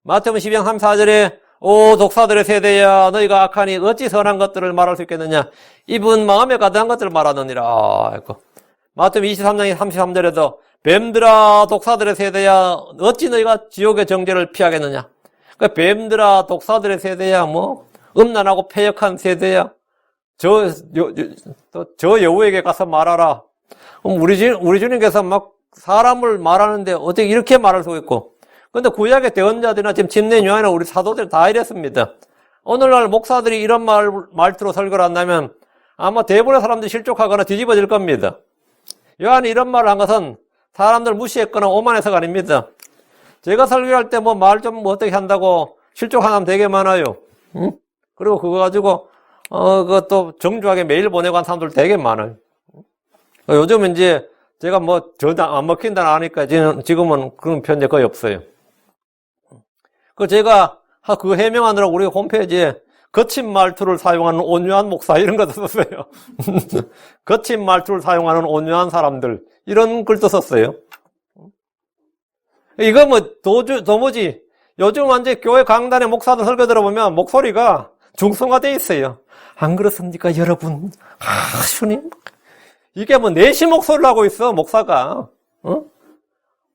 마태복음 12장 34절에 오 독사들의 세대야 너희가 악하니 어찌 선한 것들을 말할 수 있겠느냐 이분 마음에 가득한 것들을 말하느니라. 마태복음 23장 33절에도 뱀들아 독사들의 세대야 어찌 너희가 지옥의 정죄를 피하겠느냐. 그러니까 뱀들아 독사들의 세대야 음란하고 패역한 세대야 저 여우에게 가서 말하라. 우리 주님께서 사람을 말하는데 어떻게 이렇게 말할 수가 있고. 근데 구약의 대언자들이나 지금 침례 요한이나 우리 사도들 다 이랬습니다. 오늘날 목사들이 이런 말투로 설교를 한다면 아마 대부분의 사람들이 실족하거나 뒤집어질 겁니다. 요한이 이런 말을 한 것은 사람들 무시했거나 오만해서가 아닙니다. 제가 설교할 때 말 좀 어떻게 한다고 실족한 사람 되게 많아요. 응? 그리고 그거 가지고 그것도 정중하게 메일 보내고 한 사람들 되게 많아요. 요즘은 이제 제가 전혀 안 먹힌다 하니까 지금은 그런 편지 거의 없어요. 제가 그 해명하느라고 우리 홈페이지에 거친 말투를 사용하는 온유한 목사 이런 것도 썼어요. 거친 말투를 사용하는 온유한 사람들 이런 글도 썼어요. 이거 도무지 요즘 완전 교회 강단에 목사들 설교 들어보면 목소리가 중성화되어 있어요. 안 그렇습니까 여러분? 주님 이게 내시 목소리를 하고 있어 목사가.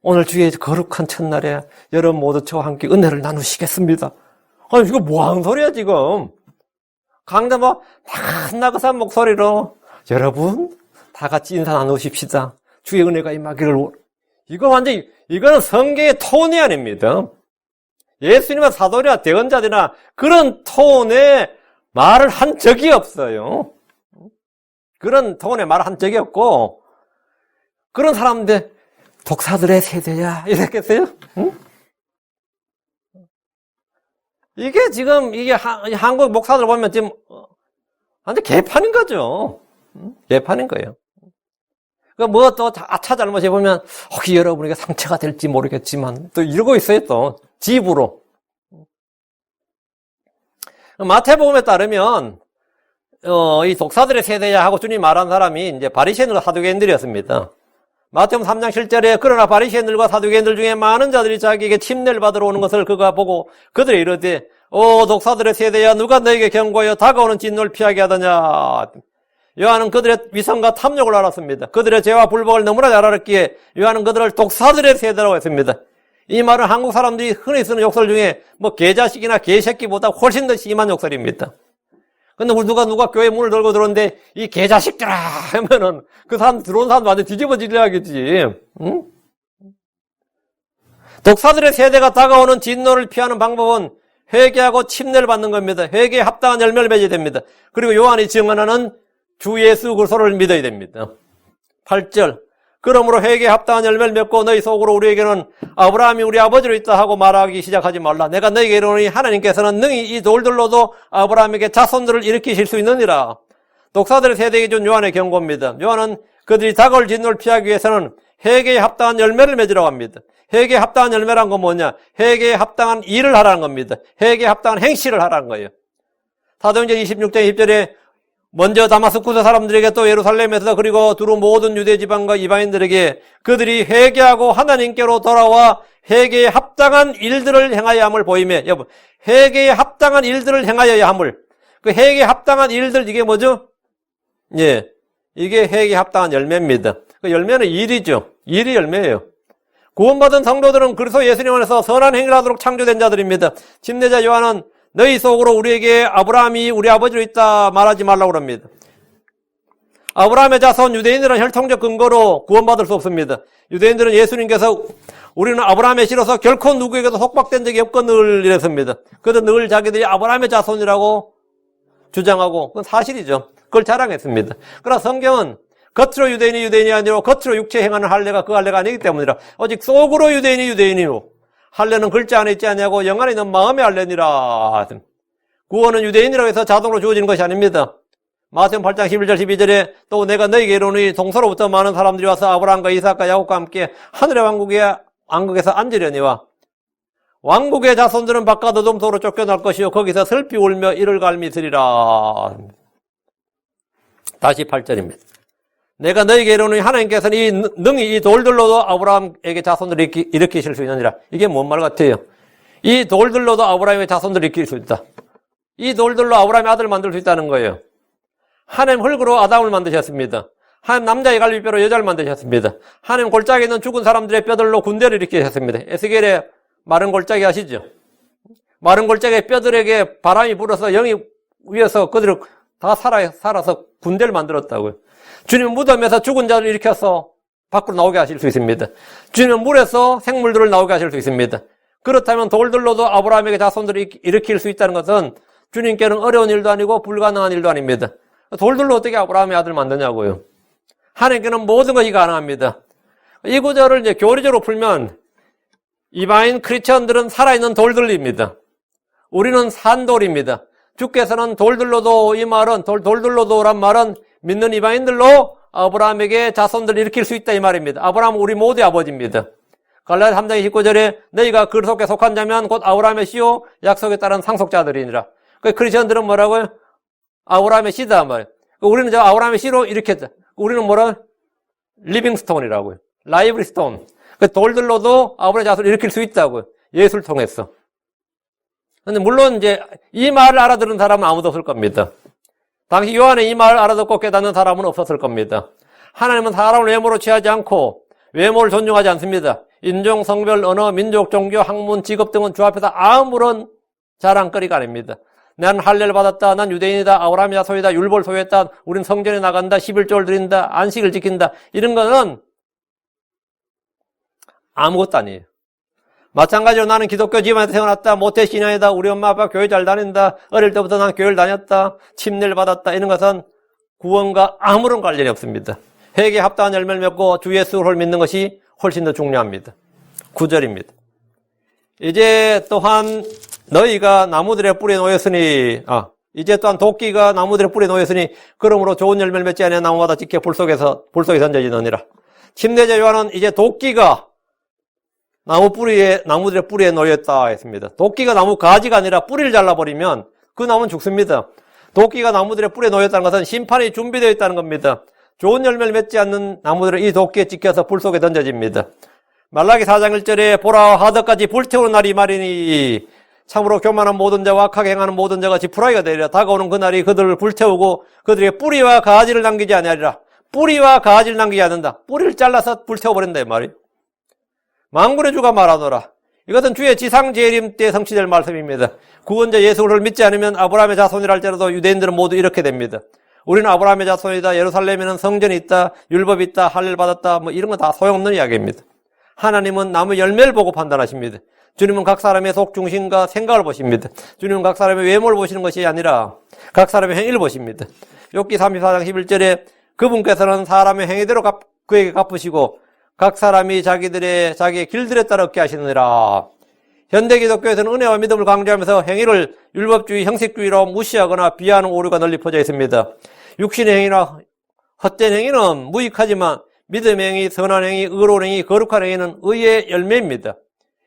오늘 주의 거룩한 첫날에 여러분 모두 저와 함께 은혜를 나누시겠습니다. 아니, 이거 뭐 하는 소리야, 지금? 강대 막 나긋나긋한 목소리로 여러분, 다 같이 인사 나누십시다. 주의 은혜가 임하기를. 이거 완전히, 이거는 성경의 톤이 아닙니다. 예수님의 사도리나 대언자들이나 그런 톤의 말을 한 적이 없어요. 그런 톤의 말을 한 적이 없고, 그런 사람들, 독사들의 세대야, 이랬겠어요? 응? 이게 지금, 한국 목사들 보면 지금, 완전 개판인 거죠. 개판인 거예요. 뭐 또 아차 잘못해 보면, 혹시 여러분에게 상처가 될지 모르겠지만, 또 이러고 있어요, 또. 집으로. 마태복음에 따르면, 이 독사들의 세대야 하고 주님 말한 사람이 이제 바리새인들과 사두개인들이었습니다. 마태복음 3장 7절에 그러나 바리새인들과 사두개인들 중에 많은 자들이 자기에게 침례를 받으러 오는 것을 그가 보고 그들이 이르되 독사들의 세대야 누가 너에게 경고하여 다가오는 진노를 피하게 하더냐. 요한은 그들의 위선과 탐욕을 알았습니다. 그들의 죄와 불법을 너무나 잘 알았기에 요한은 그들을 독사들의 세대라고 했습니다. 이 말은 한국 사람들이 흔히 쓰는 욕설 중에 뭐 개자식이나 개새끼보다 훨씬 더 심한 욕설입니다. 근데 우리 누가 교회 문을 열고 들어오는데 이 개자식들아 하면은 그 사람 들어온 사람 완전 뒤집어지려야겠지. 응? 독사들의 세대가 다가오는 진노를 피하는 방법은 회개하고 침례를 받는 겁니다. 회개에 합당한 열매를 맺어야 됩니다. 그리고 요한이 증언하는 주 예수 그리스도를 믿어야 됩니다. 8절 그러므로 회개에 합당한 열매를 맺고 너희 속으로 우리에게는 아브라함이 우리 아버지로 있다 하고 말하기 시작하지 말라. 내가 너희에게 이르노니 하나님께서는 능히 이 돌들로도 아브라함에게 자손들을 일으키실 수 있느니라. 독사들의 세대에게 준 요한의 경고입니다. 요한은 그들이 다가올 진노를 피하기 위해서는 회개에 합당한 열매를 맺으라고 합니다. 회개에 합당한 열매란 건 뭐냐? 회개에 합당한 일을 하라는 겁니다. 회개에 합당한 행실을 하라는 거예요. 사도행전 26장 20절에 먼저 다마스쿠스 사람들에게 또 예루살렘에서 그리고 두루 모든 유대 지방과 이방인들에게 그들이 회개하고 하나님께로 돌아와 회개에 합당한 일들을 행하여야 함을 보이매. 여러분, 회개에 합당한 일들을 행하여야 함을. 그 회개에 합당한 일들 이게 뭐죠? 예, 이게 회개에 합당한 열매입니다. 그 열매는 일이죠. 일이 열매예요. 구원받은 성도들은 그리스도 예수님 안에서 선한 행위를 하도록 창조된 자들입니다. 침례자 요한은 너희 속으로 우리에게 아브라함이 우리 아버지로 있다 말하지 말라고 합니다. 아브라함의 자손 유대인들은 혈통적 근거로 구원받을 수 없습니다. 유대인들은 예수님께서 우리는 아브라함의 씨로서 결코 누구에게도 속박된 적이 없고 늘 이랬습니다. 그들은 늘 자기들이 아브라함의 자손이라고 주장하고 그건 사실이죠. 그걸 자랑했습니다. 그러나 성경은 겉으로 유대인이 아니고 겉으로 육체 행하는 할례가 그 할례가 아니기 때문이라 오직 속으로 유대인이요 할례는 글자 안에 있지 않냐고 영 안에 있는 마음의 할례니라. 구원은 유대인이라고 해서 자동으로 주어지는 것이 아닙니다. 마태복음 8장 11절 12절에 또 내가 너희에게 이르노니 동서로부터 많은 사람들이 와서 아브라함과 이삭과 야곱과 함께 하늘의 왕국에서 앉으려니와 왕국의 자손들은 바깥 어둠속으로 쫓겨날 것이요 거기서 슬피 울며 이를 갈미 있으리라. 다시 8절입니다. 내가 너희에게 이르노니 하나님께서는 능히 이 돌들로도 아브라함에게 자손들을 일으키실 수 있느니라. 이게 뭔 말 같아요? 이 돌들로도 아브라함의 자손들을 일으킬 수 있다. 이 돌들로 아브라함의 아들을 만들 수 있다는 거예요. 하나님 흙으로 아담을 만드셨습니다. 하나님 남자의 갈비뼈로 여자를 만드셨습니다. 하나님 골짜기에 있는 죽은 사람들의 뼈들로 군대를 일으키셨습니다. 에스겔의 마른 골짜기 아시죠? 마른 골짜기의 뼈들에게 바람이 불어서 영이 위에서 그들을 다 살아서 군대를 만들었다고요. 주님은 무덤에서 죽은 자를 일으켜서 밖으로 나오게 하실 수 있습니다. 주님은 물에서 생물들을 나오게 하실 수 있습니다. 그렇다면 돌들로도 아브라함에게 자손들을 일으킬 수 있다는 것은 주님께는 어려운 일도 아니고 불가능한 일도 아닙니다. 돌들로 어떻게 아브라함의 아들 만드냐고요. 하나님께는 모든 것이 가능합니다. 이 구절을 이제 교리적으로 풀면 이방인 크리스천들은 살아있는 돌들입니다. 우리는 산돌입니다. 주께서는 돌들로도 이 말은 돌들로도란 말은 믿는 이방인들로 아브라함에게 자손들을 일으킬 수 있다 이 말입니다. 아브라함은 우리 모두의 아버지입니다. 갈라디아 3장 29절에 너희가 그 속에 속한 자면 곧 아브라함의 씨요 약속에 따른 상속자들이니라. 그 크리스천들은 뭐라고요? 아브라함의 씨다 말이에요. 우리는 저 아브라함의 씨로 일으켰다. 우리는 뭐라? 리빙스톤이라고요. 라이브리스톤. 그 돌들로도 아브라함의 자손을 일으킬 수 있다고요. 예수를 통해서. 근데 물론 이제 이 말을 알아들은 사람은 아무도 없을 겁니다. 당시 요한의 이 말을 알아듣고 깨닫는 사람은 없었을 겁니다. 하나님은 사람을 외모로 취하지 않고 외모를 존중하지 않습니다. 인종, 성별, 언어, 민족, 종교, 학문, 직업 등은 주 앞에서 아무런 자랑거리가 아닙니다. 나는 할례를 받았다. 난 유대인이다. 아브라함의 자손이다. 율법을 소유했다. 우린 성전에 나간다. 11조를 드린다. 안식을 지킨다. 이런 거는 아무것도 아니에요. 마찬가지로 나는 기독교 집안에서 태어났다. 모태 신앙이다. 우리 엄마 아빠 교회 잘 다닌다. 어릴 때부터 난 교회를 다녔다. 침례를 받았다. 이런 것은 구원과 아무런 관련이 없습니다. 회개에 합당한 열매를 맺고 주 예수를 믿는 것이 훨씬 더 중요합니다. 9절입니다. 이제 또한 너희가 나무들의 뿌리에 놓였으니 이제 또한 도끼가 나무들의 뿌리에 놓였으니 그러므로 좋은 열매를 맺지 않은 나무마다 지켜 불 속에 던져지느니라. 침례자 요한은 이제 도끼가 나무들의 뿌리에 놓였다 했습니다. 도끼가 나무 가지가 아니라 뿌리를 잘라버리면 그 나무는 죽습니다. 도끼가 나무들의 뿌리에 놓였다는 것은 심판이 준비되어 있다는 겁니다. 좋은 열매를 맺지 않는 나무들은 이 도끼에 찍혀서 불 속에 던져집니다. 말라기 4장 1절에 보라 하늘까지 불태우는 날이 말이니 참으로 교만한 모든 자와 악하게 행하는 모든 자가 지푸라기가 되리라. 다가오는 그날이 그들을 불태우고 그들의 뿌리와 가지를 남기지 아니하리라. 뿌리와 가지를 남기지 않는다. 뿌리를 잘라서 불태워버린다 이 말이에요. 만군의 주가 말하노라. 이것은 주의 지상재림 때 성취될 말씀입니다. 구원자 예수를 믿지 않으면 아브라함의 자손이라 할지라도 유대인들은 모두 이렇게 됩니다. 우리는 아브라함의 자손이다. 예루살렘에는 성전이 있다. 율법이 있다. 할례를 받았다. 이런 건 다 소용없는 이야기입니다. 하나님은 나무 열매를 보고 판단하십니다. 주님은 각 사람의 속중심과 생각을 보십니다. 주님은 각 사람의 외모를 보시는 것이 아니라 각 사람의 행위를 보십니다. 욥기 34장 11절에 그분께서는 사람의 행위대로 그에게 갚으시고 각 사람이 자기의 길들에 따라 얻게 하시느니라. 현대 기독교에서는 은혜와 믿음을 강조하면서 행위를 율법주의, 형식주의로 무시하거나 비하하는 오류가 널리 퍼져 있습니다. 육신의 행위나 헛된 행위는 무익하지만 믿음의 행위, 선한 행위, 의로운 행위, 거룩한 행위는 의의 열매입니다.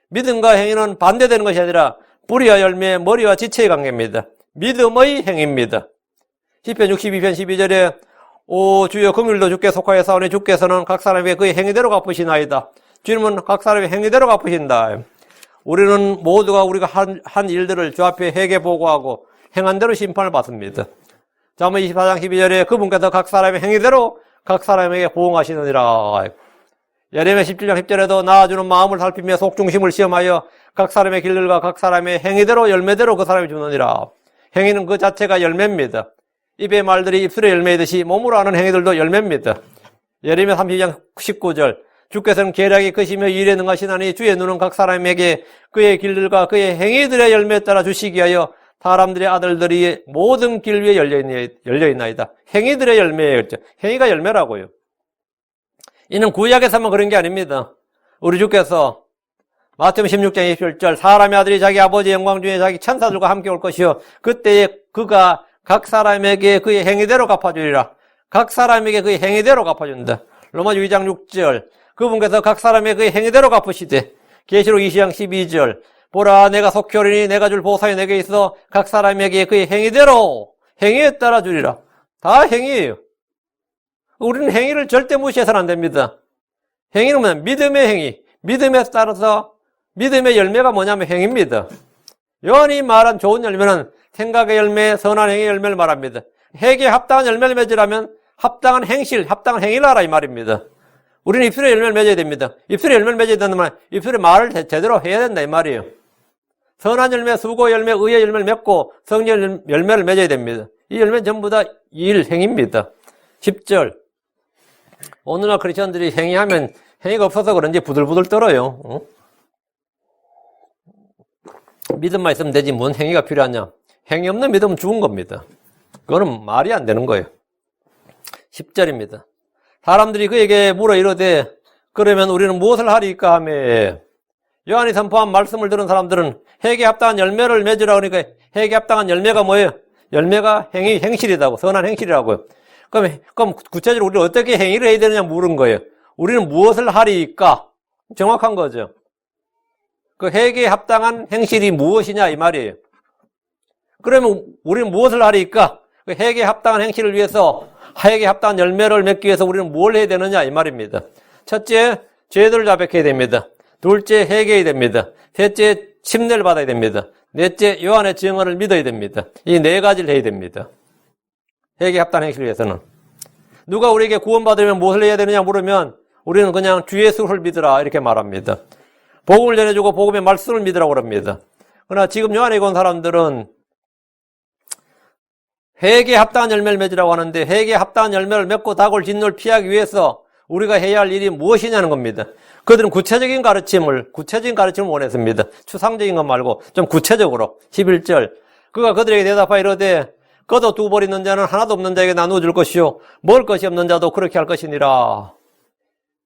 믿음과 행위는 반대되는 것이 아니라 뿌리와 열매, 머리와 지체의 관계입니다. 믿음의 행위입니다. 시편 62편 12절에 오 주여 긍휼도 주께 속하여 사오니 주께서는 각 사람에게 그의 행위대로 갚으시나이다. 주님은 각 사람의 행위대로 갚으신다. 우리는 모두가 우리가 한 일들을 주 앞에 회개 보고하고 행한 대로 심판을 받습니다. 잠언 24장 12절에 그분께서 각 사람의 행위대로 각 사람에게 보응하시느니라. 예레미야 17장 10절에도 나아주는 마음을 살피며 속중심을 시험하여 각 사람의 길들과 각 사람의 행위대로 열매대로 그 사람이 주느니라. 행위는 그 자체가 열매입니다. 입의 말들이 입술의 열매이듯이 몸으로 하는 행위들도 열매입니다. 예레미야 32장 19절 주께서는 계략이 크시며 일에 능하시나니 주의 눈은 각 사람에게 그의 길들과 그의 행위들의 열매에 따라 주시기 위하여 사람들의 아들들이 모든 길 위에 열려있나이다. 행위들의 열매예요. 행위가 열매라고요. 이는 구약에서만 그런 게 아닙니다. 우리 주께서 마태복음 16장 27절 사람의 아들이 자기 아버지의 영광 중에 자기 천사들과 함께 올 것이요 그때에 그가 각 사람에게 그의 행위대로 갚아주리라. 각 사람에게 그의 행위대로 갚아준다. 로마서 2장 6절 그분께서 각 사람에게 그의 행위대로 갚으시되 계시록 20장 12절 보라 내가 속히 오리니 내가 줄 보상이 내게 있어 각 사람에게 그의 행위대로 행위에 따라 주리라. 다 행위예요. 우리는 행위를 절대 무시해서는 안 됩니다. 행위는 뭐냐? 믿음의 행위. 믿음에 따라서 믿음의 열매가 뭐냐면 행위입니다. 요한이 말한 좋은 열매는 생각의 열매, 선한 행위의 열매를 말합니다. 회개에 합당한 열매를 맺으려면 합당한 행실, 합당한 행위를 하라 이 말입니다. 우리는 입술의 열매를 맺어야 됩니다. 입술의 열매를 맺어야 된다는 말은 입술의 말을 제대로 해야 된다 이 말이에요. 선한 열매, 수고 열매, 의의 열매를 맺고 성령 열매를 맺어야 됩니다. 이 열매는 전부 다 일, 행위입니다. 10절 오늘날 크리스천들이 행위하면 행위가 없어서 그런지 부들부들 떨어요. 믿음만 있으면 되지 뭔 행위가 필요하냐. 행위 없는 믿음은 죽은 겁니다. 그거는 말이 안 되는 거예요. 10절입니다. 사람들이 그에게 물어 이르되 그러면 우리는 무엇을 하리까 하며 요한이 선포한 말씀을 들은 사람들은 회개에 합당한 열매를 맺으라 그러니까 회개에 합당한 열매가 뭐예요? 열매가 행실이라고 선한 행실이라고요. 그럼 구체적으로 우리는 어떻게 행위를 해야 되느냐 물은 거예요. 우리는 무엇을 하리까? 정확한 거죠. 그 회개에 합당한 행실이 무엇이냐 이 말이에요. 그러면 우리는 무엇을 하리까? 그 회개에 합당한 행실을 위해서 회개에 합당한 열매를 맺기 위해서 우리는 뭘 해야 되느냐 이 말입니다. 첫째, 죄들을 자백해야 됩니다. 둘째, 회개해야 됩니다. 셋째, 침례를 받아야 됩니다. 넷째, 요한의 증언을 믿어야 됩니다. 이 네 가지를 해야 됩니다. 회개에 합당한 행실을 위해서는. 누가 우리에게 구원받으면 무엇을 해야 되느냐 물으면 우리는 그냥 주 예수를 믿으라 이렇게 말합니다. 복음을 전해주고 복음의 말씀을 믿으라고 합니다. 그러나 지금 요한에 온 사람들은 회개에 합당한 열매를 맺으라고 하는데 회개에 합당한 열매를 맺고 닭을 진노를 피하기 위해서 우리가 해야 할 일이 무엇이냐는 겁니다. 그들은 구체적인 가르침을 원했습니다. 추상적인 것 말고 좀 구체적으로 11절 그가 그들에게 대답하여 이르되 걷어 두 벌 있는 자는 하나도 없는 자에게 나누어 줄 것이요 먹을 것이 없는 자도 그렇게 할 것이니라.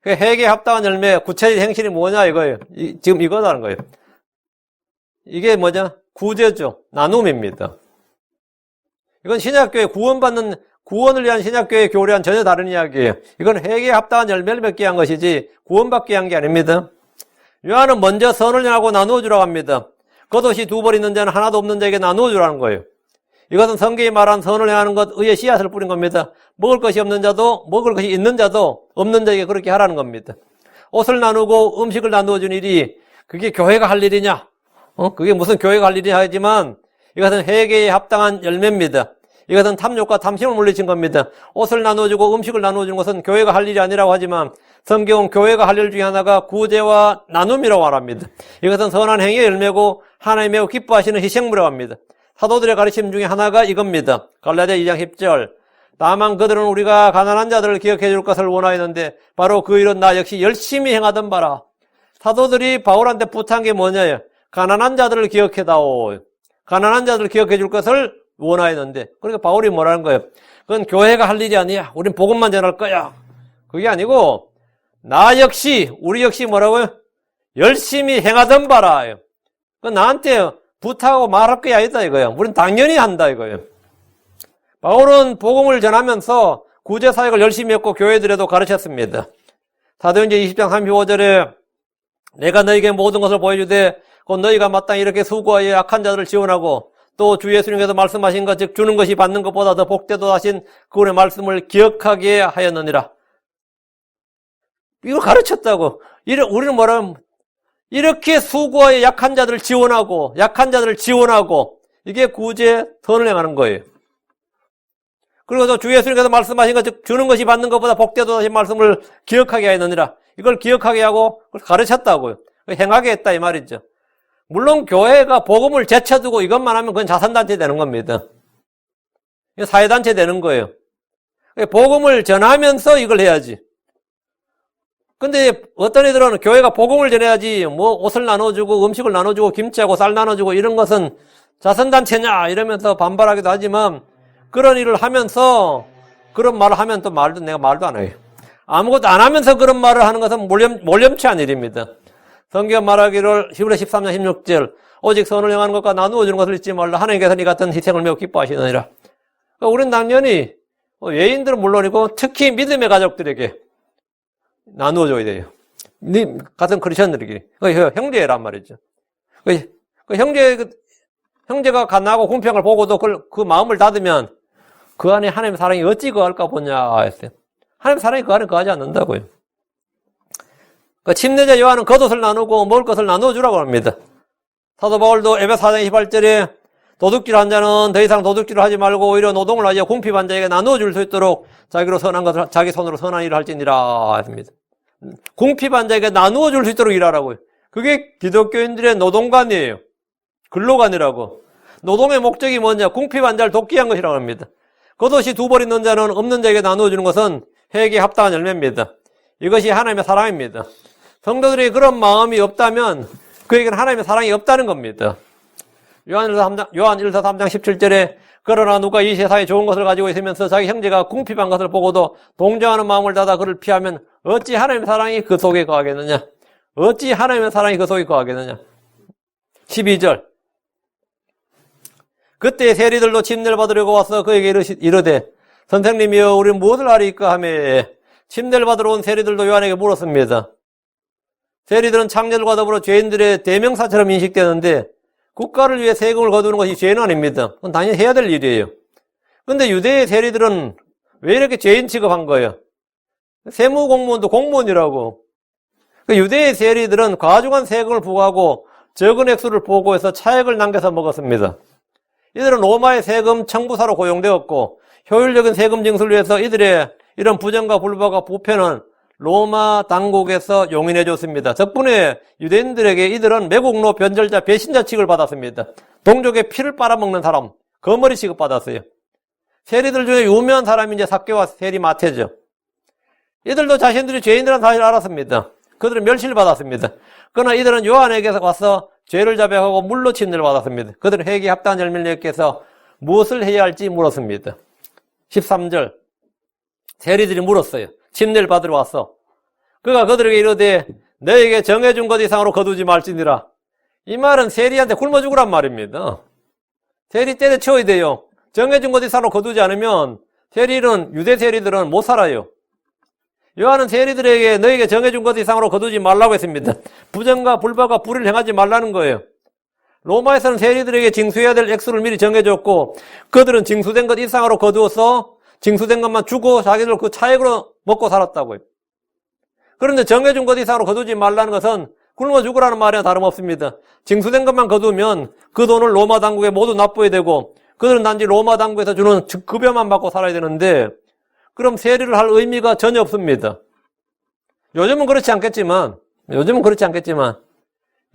회개에 합당한 열매 구체적인 행실이 뭐냐 이거예요. 지금 이거라는 거예요. 이게 뭐냐? 구제죠. 나눔입니다. 이건 신약교회 구원을 위한 신약교회 교리와는 전혀 다른 이야기예요. 이건 회개에 합당한 열매를 맺게 한 것이지 구원받게 한 게 아닙니다. 요한은 먼저 선을 향하고 나누어 주라고 합니다. 겉옷이 두 벌 있는 자는 하나도 없는 자에게 나누어 주라는 거예요. 이것은 성경이 말한 선을 향하는 것 의의 씨앗을 뿌린 겁니다. 먹을 것이 없는 자도 먹을 것이 있는 자도 없는 자에게 그렇게 하라는 겁니다. 옷을 나누고 음식을 나누어 준 일이 그게 교회가 할 일이냐? 그게 무슨 교회가 할 일이냐 하지만 이것은 회개에 합당한 열매입니다. 이것은 탐욕과 탐심을 물리친 겁니다. 옷을 나누어주고 음식을 나누어주는 것은 교회가 할 일이 아니라고 하지만 성경은 교회가 할 일 중에 하나가 구제와 나눔이라고 말합니다. 이것은 선한 행위의 열매고 하나님 매우 기뻐하시는 희생물이라고 합니다. 사도들의 가르침 중에 하나가 이겁니다. 갈라디아 2장 10절 다만 그들은 우리가 가난한 자들을 기억해 줄 것을 원하였는데 바로 그 일은 나 역시 열심히 행하던 바라. 사도들이 바울한테 부탁한 게 뭐냐요? 가난한 자들을 기억해다오. 가난한 자들을 기억해 줄 것을 원하였는데 그러니까 바울이 뭐라는 거예요? 그건 교회가 할 일이 아니야. 우린 복음만 전할 거야. 그게 아니고 우리 역시 뭐라고요? 열심히 행하던 바라. 그건 나한테 부탁하고 말할 게 아니다 이거예요. 우린 당연히 한다 이거예요. 바울은 복음을 전하면서 구제 사역을 열심히 했고 교회들에도 가르쳤습니다. 사도행전 20장 35절에 내가 너에게 모든 것을 보여주되 곧 너희가 마땅히 이렇게 수고하여 약한 자들을 지원하고 또 주 예수님께서 말씀하신 것 즉 주는 것이 받는 것보다 더 복되도다 하신 그분의 말씀을 기억하게 하였느니라. 이걸 가르쳤다고. 우리는 뭐라면 이렇게 수고하여 약한 자들을 지원하고 이게 구제 선을 행하는 거예요. 그리고 또 주 예수님께서 말씀하신 것 즉 주는 것이 받는 것보다 복되도다 하신 말씀을 기억하게 하였느니라. 이걸 기억하게 하고 그걸 가르쳤다고요. 행하게 했다 이 말이죠. 물론 교회가 복음을 제쳐두고 이것만 하면 그건 자선단체 되는 겁니다. 사회단체 되는 거예요. 복음을 전하면서 이걸 해야지. 근데 어떤 애들은 교회가 복음을 전해야지 뭐 옷을 나눠주고 음식을 나눠주고 김치하고 쌀 나눠주고 이런 것은 자선단체냐 이러면서 반발하기도 하지만 그런 일을 하면서 그런 말을 하면 또 내가 말도 안 해요. 아무것도 안 하면서 그런 말을 하는 것은 몰염치한 일입니다. 성경 말하기를 히브리 13장 16절 오직 선을 행하는 것과 나누어 주는 것을 잊지 말라. 하나님께서 이 같은 희생을 매우 기뻐하시느니라. 그러니까 우리는 당연히 외인들은 물론이고 특히 믿음의 가족들에게 나누어 줘야 돼요. 같은 크리스천들에게. 형제란 말이죠. 형제가 가난하고 궁핍한 걸 보고도 그 마음을 닫으면 그 안에 하나님의 사랑이 어찌 거할까 보냐 했어요. 하나님의 사랑이 그 안에 거하지 않는다고요. 침례자 요한은 겉옷을 나누고 먹을 것을 나누어 주라고 합니다. 사도 바울도 에베소 4장 28절에 도둑질 한 자는 더 이상 도둑질을 하지 말고 오히려 노동을 하여 궁핍한 자에게 나누어 줄 수 있도록 자기 손으로 선한 일을 할지니라 했습니다. 궁핍한 자에게 나누어 줄 수 있도록 일하라고요. 그게 기독교인들의 노동관이에요. 근로관이라고. 노동의 목적이 뭐냐? 궁핍한 자를 돕기 위한 것이라고 합니다. 겉옷이 두 벌 있는 자는 없는 자에게 나누어 주는 것은 회개에 합당한 열매입니다. 이것이 하나님의 사랑입니다. 성도들이 그런 마음이 없다면 그에게는 하나님의 사랑이 없다는 겁니다. 요한 1서 3장 17절에 그러나 누가 이 세상에 좋은 것을 가지고 있으면서 자기 형제가 궁핍한 것을 보고도 동정하는 마음을 닫아 그를 피하면 어찌 하나님의 사랑이 그 속에 거하겠느냐? 어찌 하나님의 사랑이 그 속에 거하겠느냐? 12절 그때 세리들도 침례를 받으려고 와서 그에게 이르되 선생님이여 우리 무엇을 하리까 하며 침례를 받으러 온 세리들도 요한에게 물었습니다. 세리들은 창녀들과 더불어 죄인들의 대명사처럼 인식되는데 국가를 위해 세금을 거두는 것이 죄는 아닙니다. 그건 당연히 해야 될 일이에요. 그런데 유대의 세리들은 왜 이렇게 죄인 취급한 거예요? 세무공무원도 공무원이라고. 유대의 세리들은 과중한 세금을 부과하고 적은 액수를 보고해서 차액을 남겨서 먹었습니다. 이들은 로마의 세금 청부사로 고용되었고 효율적인 세금 징수를 위해서 이들의 이런 부정과 불법과 부패는 로마 당국에서 용인해 줬습니다. 덕분에 유대인들에게 이들은 매국노 변절자 배신자 취급을 받았습니다. 동족의 피를 빨아먹는 사람, 거머리 취급받았어요. 세리들 중에 유명한 사람이 이제 삭개와 세리 마태죠. 이들도 자신들이 죄인이라는 사실을 알았습니다. 그들은 멸시를 받았습니다. 그러나 이들은 요한에게서 와서 죄를 자백하고 물로 침례를 받았습니다. 그들은 회개에 합당한 열매를 맺기 위해서 무엇을 해야 할지 물었습니다. 13절 세리들이 물었어요. 침례를 받으러 왔어. 그가 그들에게 이르되 너에게 정해준 것 이상으로 거두지 말지니라. 이 말은 세리한테 굶어 죽으란 말입니다. 세리 때려치워야 돼요. 정해준 것 이상으로 거두지 않으면 유대 세리들은 못 살아요. 요한은 세리들에게 너에게 정해준 것 이상으로 거두지 말라고 했습니다. 부정과 불법과 불의를 행하지 말라는 거예요. 로마에서는 세리들에게 징수해야 될 액수를 미리 정해줬고 그들은 징수된 것 이상으로 거두어서 징수된 것만 주고 자기들 그 차액으로 먹고 살았다고요. 그런데 정해준 것 이상으로 거두지 말라는 것은 굶어 죽으라는 말이나 다름없습니다. 징수된 것만 거두면 그 돈을 로마 당국에 모두 납부해야 되고 그들은 단지 로마 당국에서 주는 급여만 받고 살아야 되는데 그럼 세리를 할 의미가 전혀 없습니다. 요즘은 그렇지 않겠지만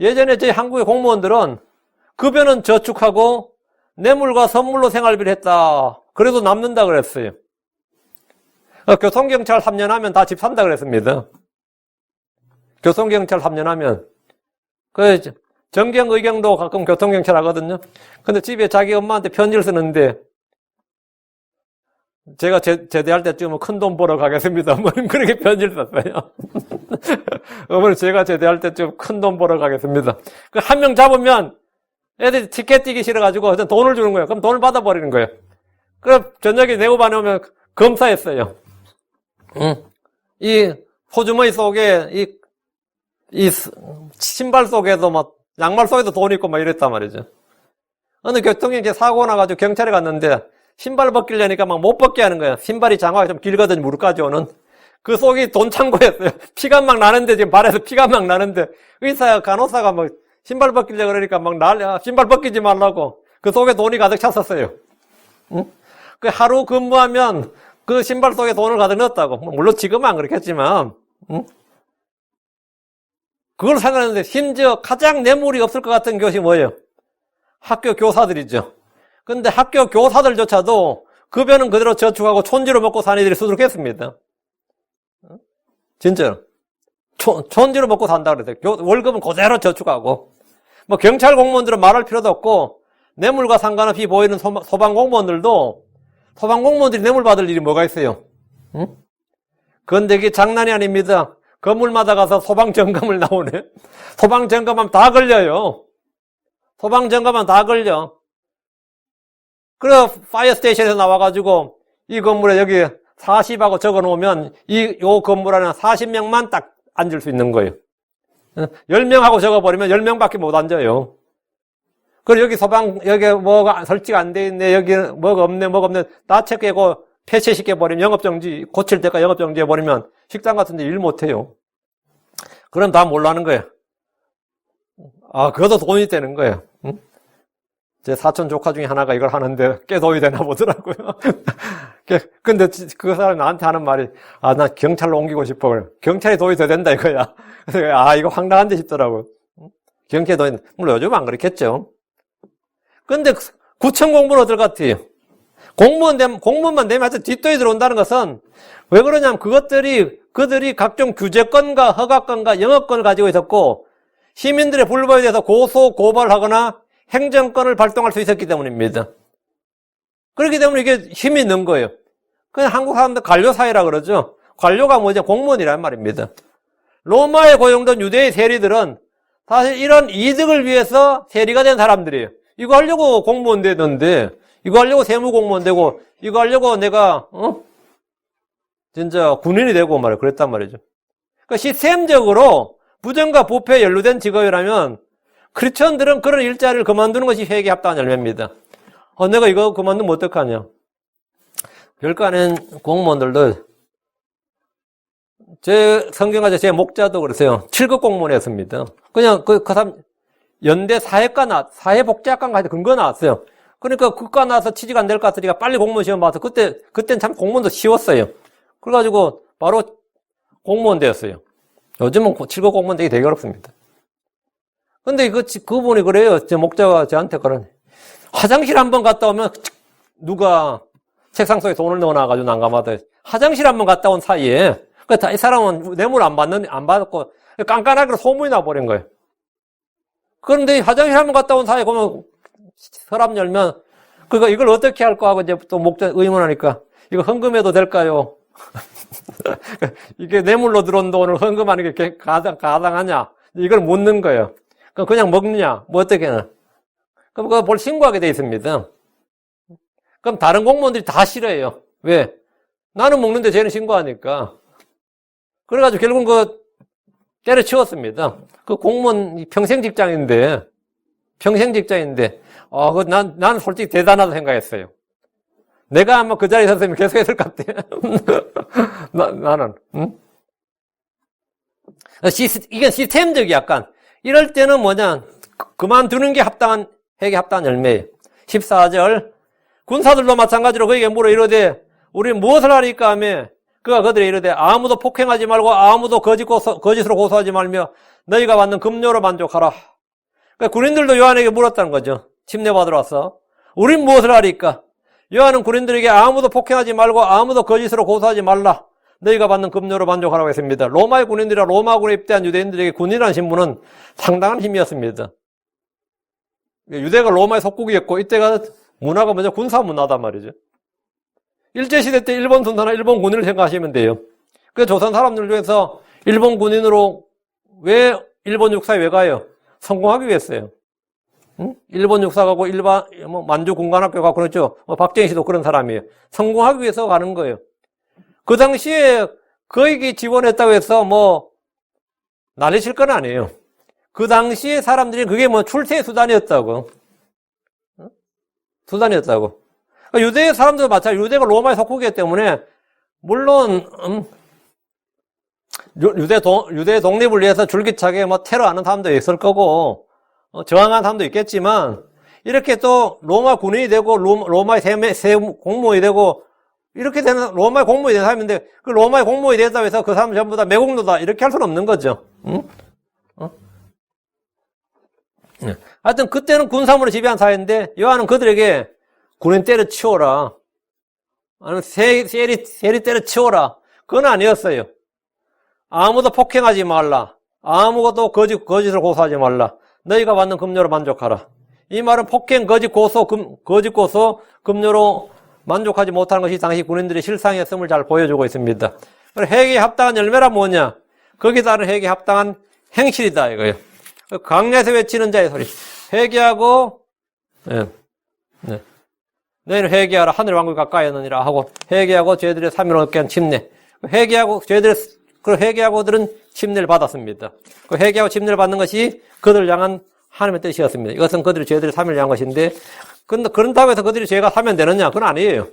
예전에 저희 한국의 공무원들은 급여는 저축하고 뇌물과 선물로 생활비를 했다. 그래도 남는다 그랬어요. 교통경찰 3년 하면 다 집 산다 그랬습니다. 교통경찰 3년 하면. 정경의경도 가끔 교통경찰 하거든요. 근데 집에 자기 엄마한테 편지를 쓰는데 제가 제대할 때쯤은 큰 돈 벌어 가겠습니다. 어머님 그렇게 편지를 썼어요. 어머님 제가 제대할 때쯤 큰 돈 벌어 가겠습니다. 그 한 명 잡으면 애들이 티켓 뛰기 싫어가지고 돈을 주는 거예요. 그럼 돈을 받아버리는 거예요. 그럼 저녁에 내고반에 오면 검사했어요. 이 소주머니 속에 이 신발 속에도 막 양말 속에도 돈이 있고 막 이랬단 말이죠. 어느 교통경찰 사고 나가지고 경찰에 갔는데 신발 벗기려니까 막 못 벗게 하는 거예요. 신발이 장화가 좀 길거든요. 무릎까지 오는. 그 속이 돈 창고였어요. 피가 막 나는데 지금 발에서 피가 막 나는데 의사 간호사가 막 신발 벗기려고 그러니까 막 신발 벗기지 말라고. 그 속에 돈이 가득 찼었어요. 응? 그 하루 근무하면 그 신발 속에 돈을 가득 넣었다고. 물론 지금은 안 그렇겠지만. 응? 그걸 생각하는데 심지어 가장 뇌물이 없을 것 같은 것이 뭐예요? 학교 교사들이죠. 근데 학교 교사들조차도 급여는 그대로 저축하고 촌지로 먹고 사는 애들이 수두룩했습니다. 진짜로. 촌지로 먹고 산다 그랬어요. 월급은 그대로 저축하고. 뭐 경찰 공무원들은 말할 필요도 없고 뇌물과 상관없이 보이는 소방공무원들도 소방공무원들이 뇌물 받을 일이 뭐가 있어요? 응? 그런데 이게 장난이 아닙니다. 건물마다 가서 소방점검을 나오네. 소방점검하면 다 걸려요. 소방점검하면 다 걸려. 그래, 파이어 스테이션에서 나와가지고, 이 건물에 여기 40하고 적어 놓으면, 요 건물 안에 40명만 딱 앉을 수 있는 거예요. 10명하고 적어버리면 10명밖에 못 앉아요. 그리고 여기 뭐가 설치가 안 돼 있네, 여기 뭐가 없네, 다 체크하고 폐쇄시켜버리면 영업정지, 고칠 때까지 영업정지 해버리면 식당 같은 데 일 못해요. 그럼 다 몰라는 거예요. 아, 그것도 돈이 되는 거예요. 응? 제 사촌 조카 중에 하나가 이걸 하는데 꽤 돈이 되나 보더라고요. 근데 그 사람이 나한테 하는 말이, 아, 나 경찰로 옮기고 싶어. 그래. 경찰이 돈이 더 된다 이거야. 그래서 아, 이거 황당한데 싶더라고요. 경찰이 돈이, 물론 요즘은 안 그렇겠죠. 근데 구청 공무원 어떨 것 같아요? 공무원만 되면 하여튼 뒷돈이 들어온다는 것은 왜 그러냐면 그들이 각종 규제권과 허가권과 영업권을 가지고 있었고 시민들의 불법에 대해서 고소, 고발하거나 행정권을 발동할 수 있었기 때문입니다. 그렇기 때문에 이게 힘이 있는 거예요. 그냥 한국 사람들 관료사회라 그러죠. 관료가 뭐죠? 공무원이란 말입니다. 로마에 고용된 유대의 세리들은 사실 이런 이득을 위해서 세리가 된 사람들이에요. 이거 하려고 공무원 되던데, 이거 하려고 세무공무원 되고, 이거 하려고 내가 진짜 군인이 되고 말이에요. 그랬단 말이죠. 그러니까 시스템적으로 부정과 부패에 연루된 직업이라면 크리스천들은 그런 일자리를 그만두는 것이 회개에 합당한 열매입니다. 내가 이거 그만두면 어떡하냐. 별거 아닌 공무원들도 제 성경가자 제 목자도 그랬어요. 7급 공무원이었습니다. 그냥 그 사람 연대 사회복지학과 가서 근거 나왔어요. 그러니까 그과 나와서 취직 안 될 것 같으니까 빨리 공무원 시험 봐서 그땐 참 공무원도 쉬웠어요. 그래가지고 바로 공무원 되었어요. 요즘은 7급 공무원 되기 되게 어렵습니다. 근데 그분이 그래요. 제 목자가 저한테 그러네. 화장실 한번 갔다 오면 누가 책상 속에 돈을 넣어놔가지고 난감하다. 화장실 한번 갔다 온 사이에 이 사람은 뇌물 안 받았고 깐깐하게 소문이 나버린 거예요. 그런데 화장실 한번 갔다 온 사이에 보면 서랍 열면 이걸 어떻게 할까 하고 이제 또 목자 의문하니까 이거 헌금해도 될까요? 이게 뇌물로 들어온 돈을 헌금하는 게 가당하냐? 이걸 묻는 거예요. 그럼 그냥 먹느냐? 뭐 어떻게는? 그럼 그거 뭘 신고하게 돼 있습니다. 그럼 다른 공무원들이 다 싫어해요. 왜? 나는 먹는데 쟤는 신고하니까. 그래가지고 결국은 때려치웠습니다. 그 공무원 평생 직장인데, 난 솔직히 대단하다고 생각했어요. 내가 아마 그 자리에 섰으면 계속 했을 것 같아. 나는, 응? 이게 시스템적이 약간. 이럴 때는 그만두는 게 회개 합당한 열매예요. 14절. 군사들도 마찬가지로 그에게 물어 이르되, 우리 무엇을 하리까 하며, 그가 그들이 이르되, 아무도 폭행하지 말고, 아무도 거짓으로 고소하지 말며, 너희가 받는 급료로 만족하라. 그러니까 군인들도 요한에게 물었다는 거죠. 침례받으러 와서. 우린 무엇을 하리까? 요한은 군인들에게 아무도 폭행하지 말고, 아무도 거짓으로 고소하지 말라. 너희가 받는 급료로 만족하라고 했습니다. 로마의 군인들이라 로마군에 입대한 유대인들에게 군인이라는 신분은 상당한 힘이었습니다. 유대가 로마의 속국이었고, 이때가 문화가 먼저 군사 문화단 말이죠. 일제시대 때 일본 군사나 일본 군인을 생각하시면 돼요. 그래서 조선 사람들 중에서 일본 군인으로 왜 일본 육사에 왜 가요? 성공하기 위해서요. 응? 일본 육사 가고 만주 군관학교 가고 그랬죠. 박정희 씨도 그런 사람이에요. 성공하기 위해서 가는 거예요. 그 당시에 거기 지원했다고 해서 난리 칠 건 아니에요. 그 당시에 사람들이 그게 출세의 수단이었다고. 수단이었다고. 유대 사람들도 마찬가지로 유대가 로마의 속국이기 때문에 물론 유대 독립을 위해서 줄기차게 테러하는 사람도 있을 거고 저항하는 사람도 있겠지만 이렇게 또 로마 군인이 되고 로마의 세 공무원이 되고 이렇게 되는 로마의 공무원이 된 사람인데 그 로마의 공무원이 된다고 해서 그 사람 전부 다 매국노다 이렇게 할 수는 없는 거죠. 응? 하여튼 그때는 군사무로 지배한 사회인데 요한은 그들에게 군인 때려치워라. 아니면 세리 때려치워라. 그건 아니었어요. 아무도 폭행하지 말라. 아무것도 거짓으로 고소하지 말라. 너희가 받는 급료로 만족하라. 이 말은 폭행, 거짓 고소, 급료로 만족하지 못하는 것이 당시 군인들의 실상이었음을 잘 보여주고 있습니다. 회개에 합당한 열매란 뭐냐? 거기에 따른 회개에 합당한 행실이다 이거예요. 강야에서 외치는 자의 소리. 회개하고 너희는 회개하라. 하늘 왕국이 가까이 하느니라 하고 회개하고 죄들의 사면을 얻게 한 침례. 회개하고 회개하고들은 침례를 받았습니다. 그 회개하고 침례를 받는 것이 그들을 향한 하나님의 뜻이었습니다. 이것은 그들의 죄들의 사면을 위한 것인데 그런다고 해서 그들이 죄가 사면되느냐? 그건 아니에요.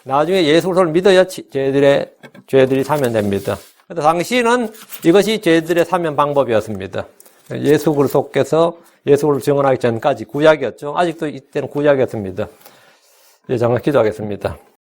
나중에 예수 그리스도를 믿어야 죄들이 사면됩니다. 그런데 당시는 이것이 죄들의 사면 방법이었습니다. 예수 그리스도께서 예수를 증언하기 전까지 구약이었죠. 아직도 이때는 구약이었습니다. 잠깐 기도하겠습니다.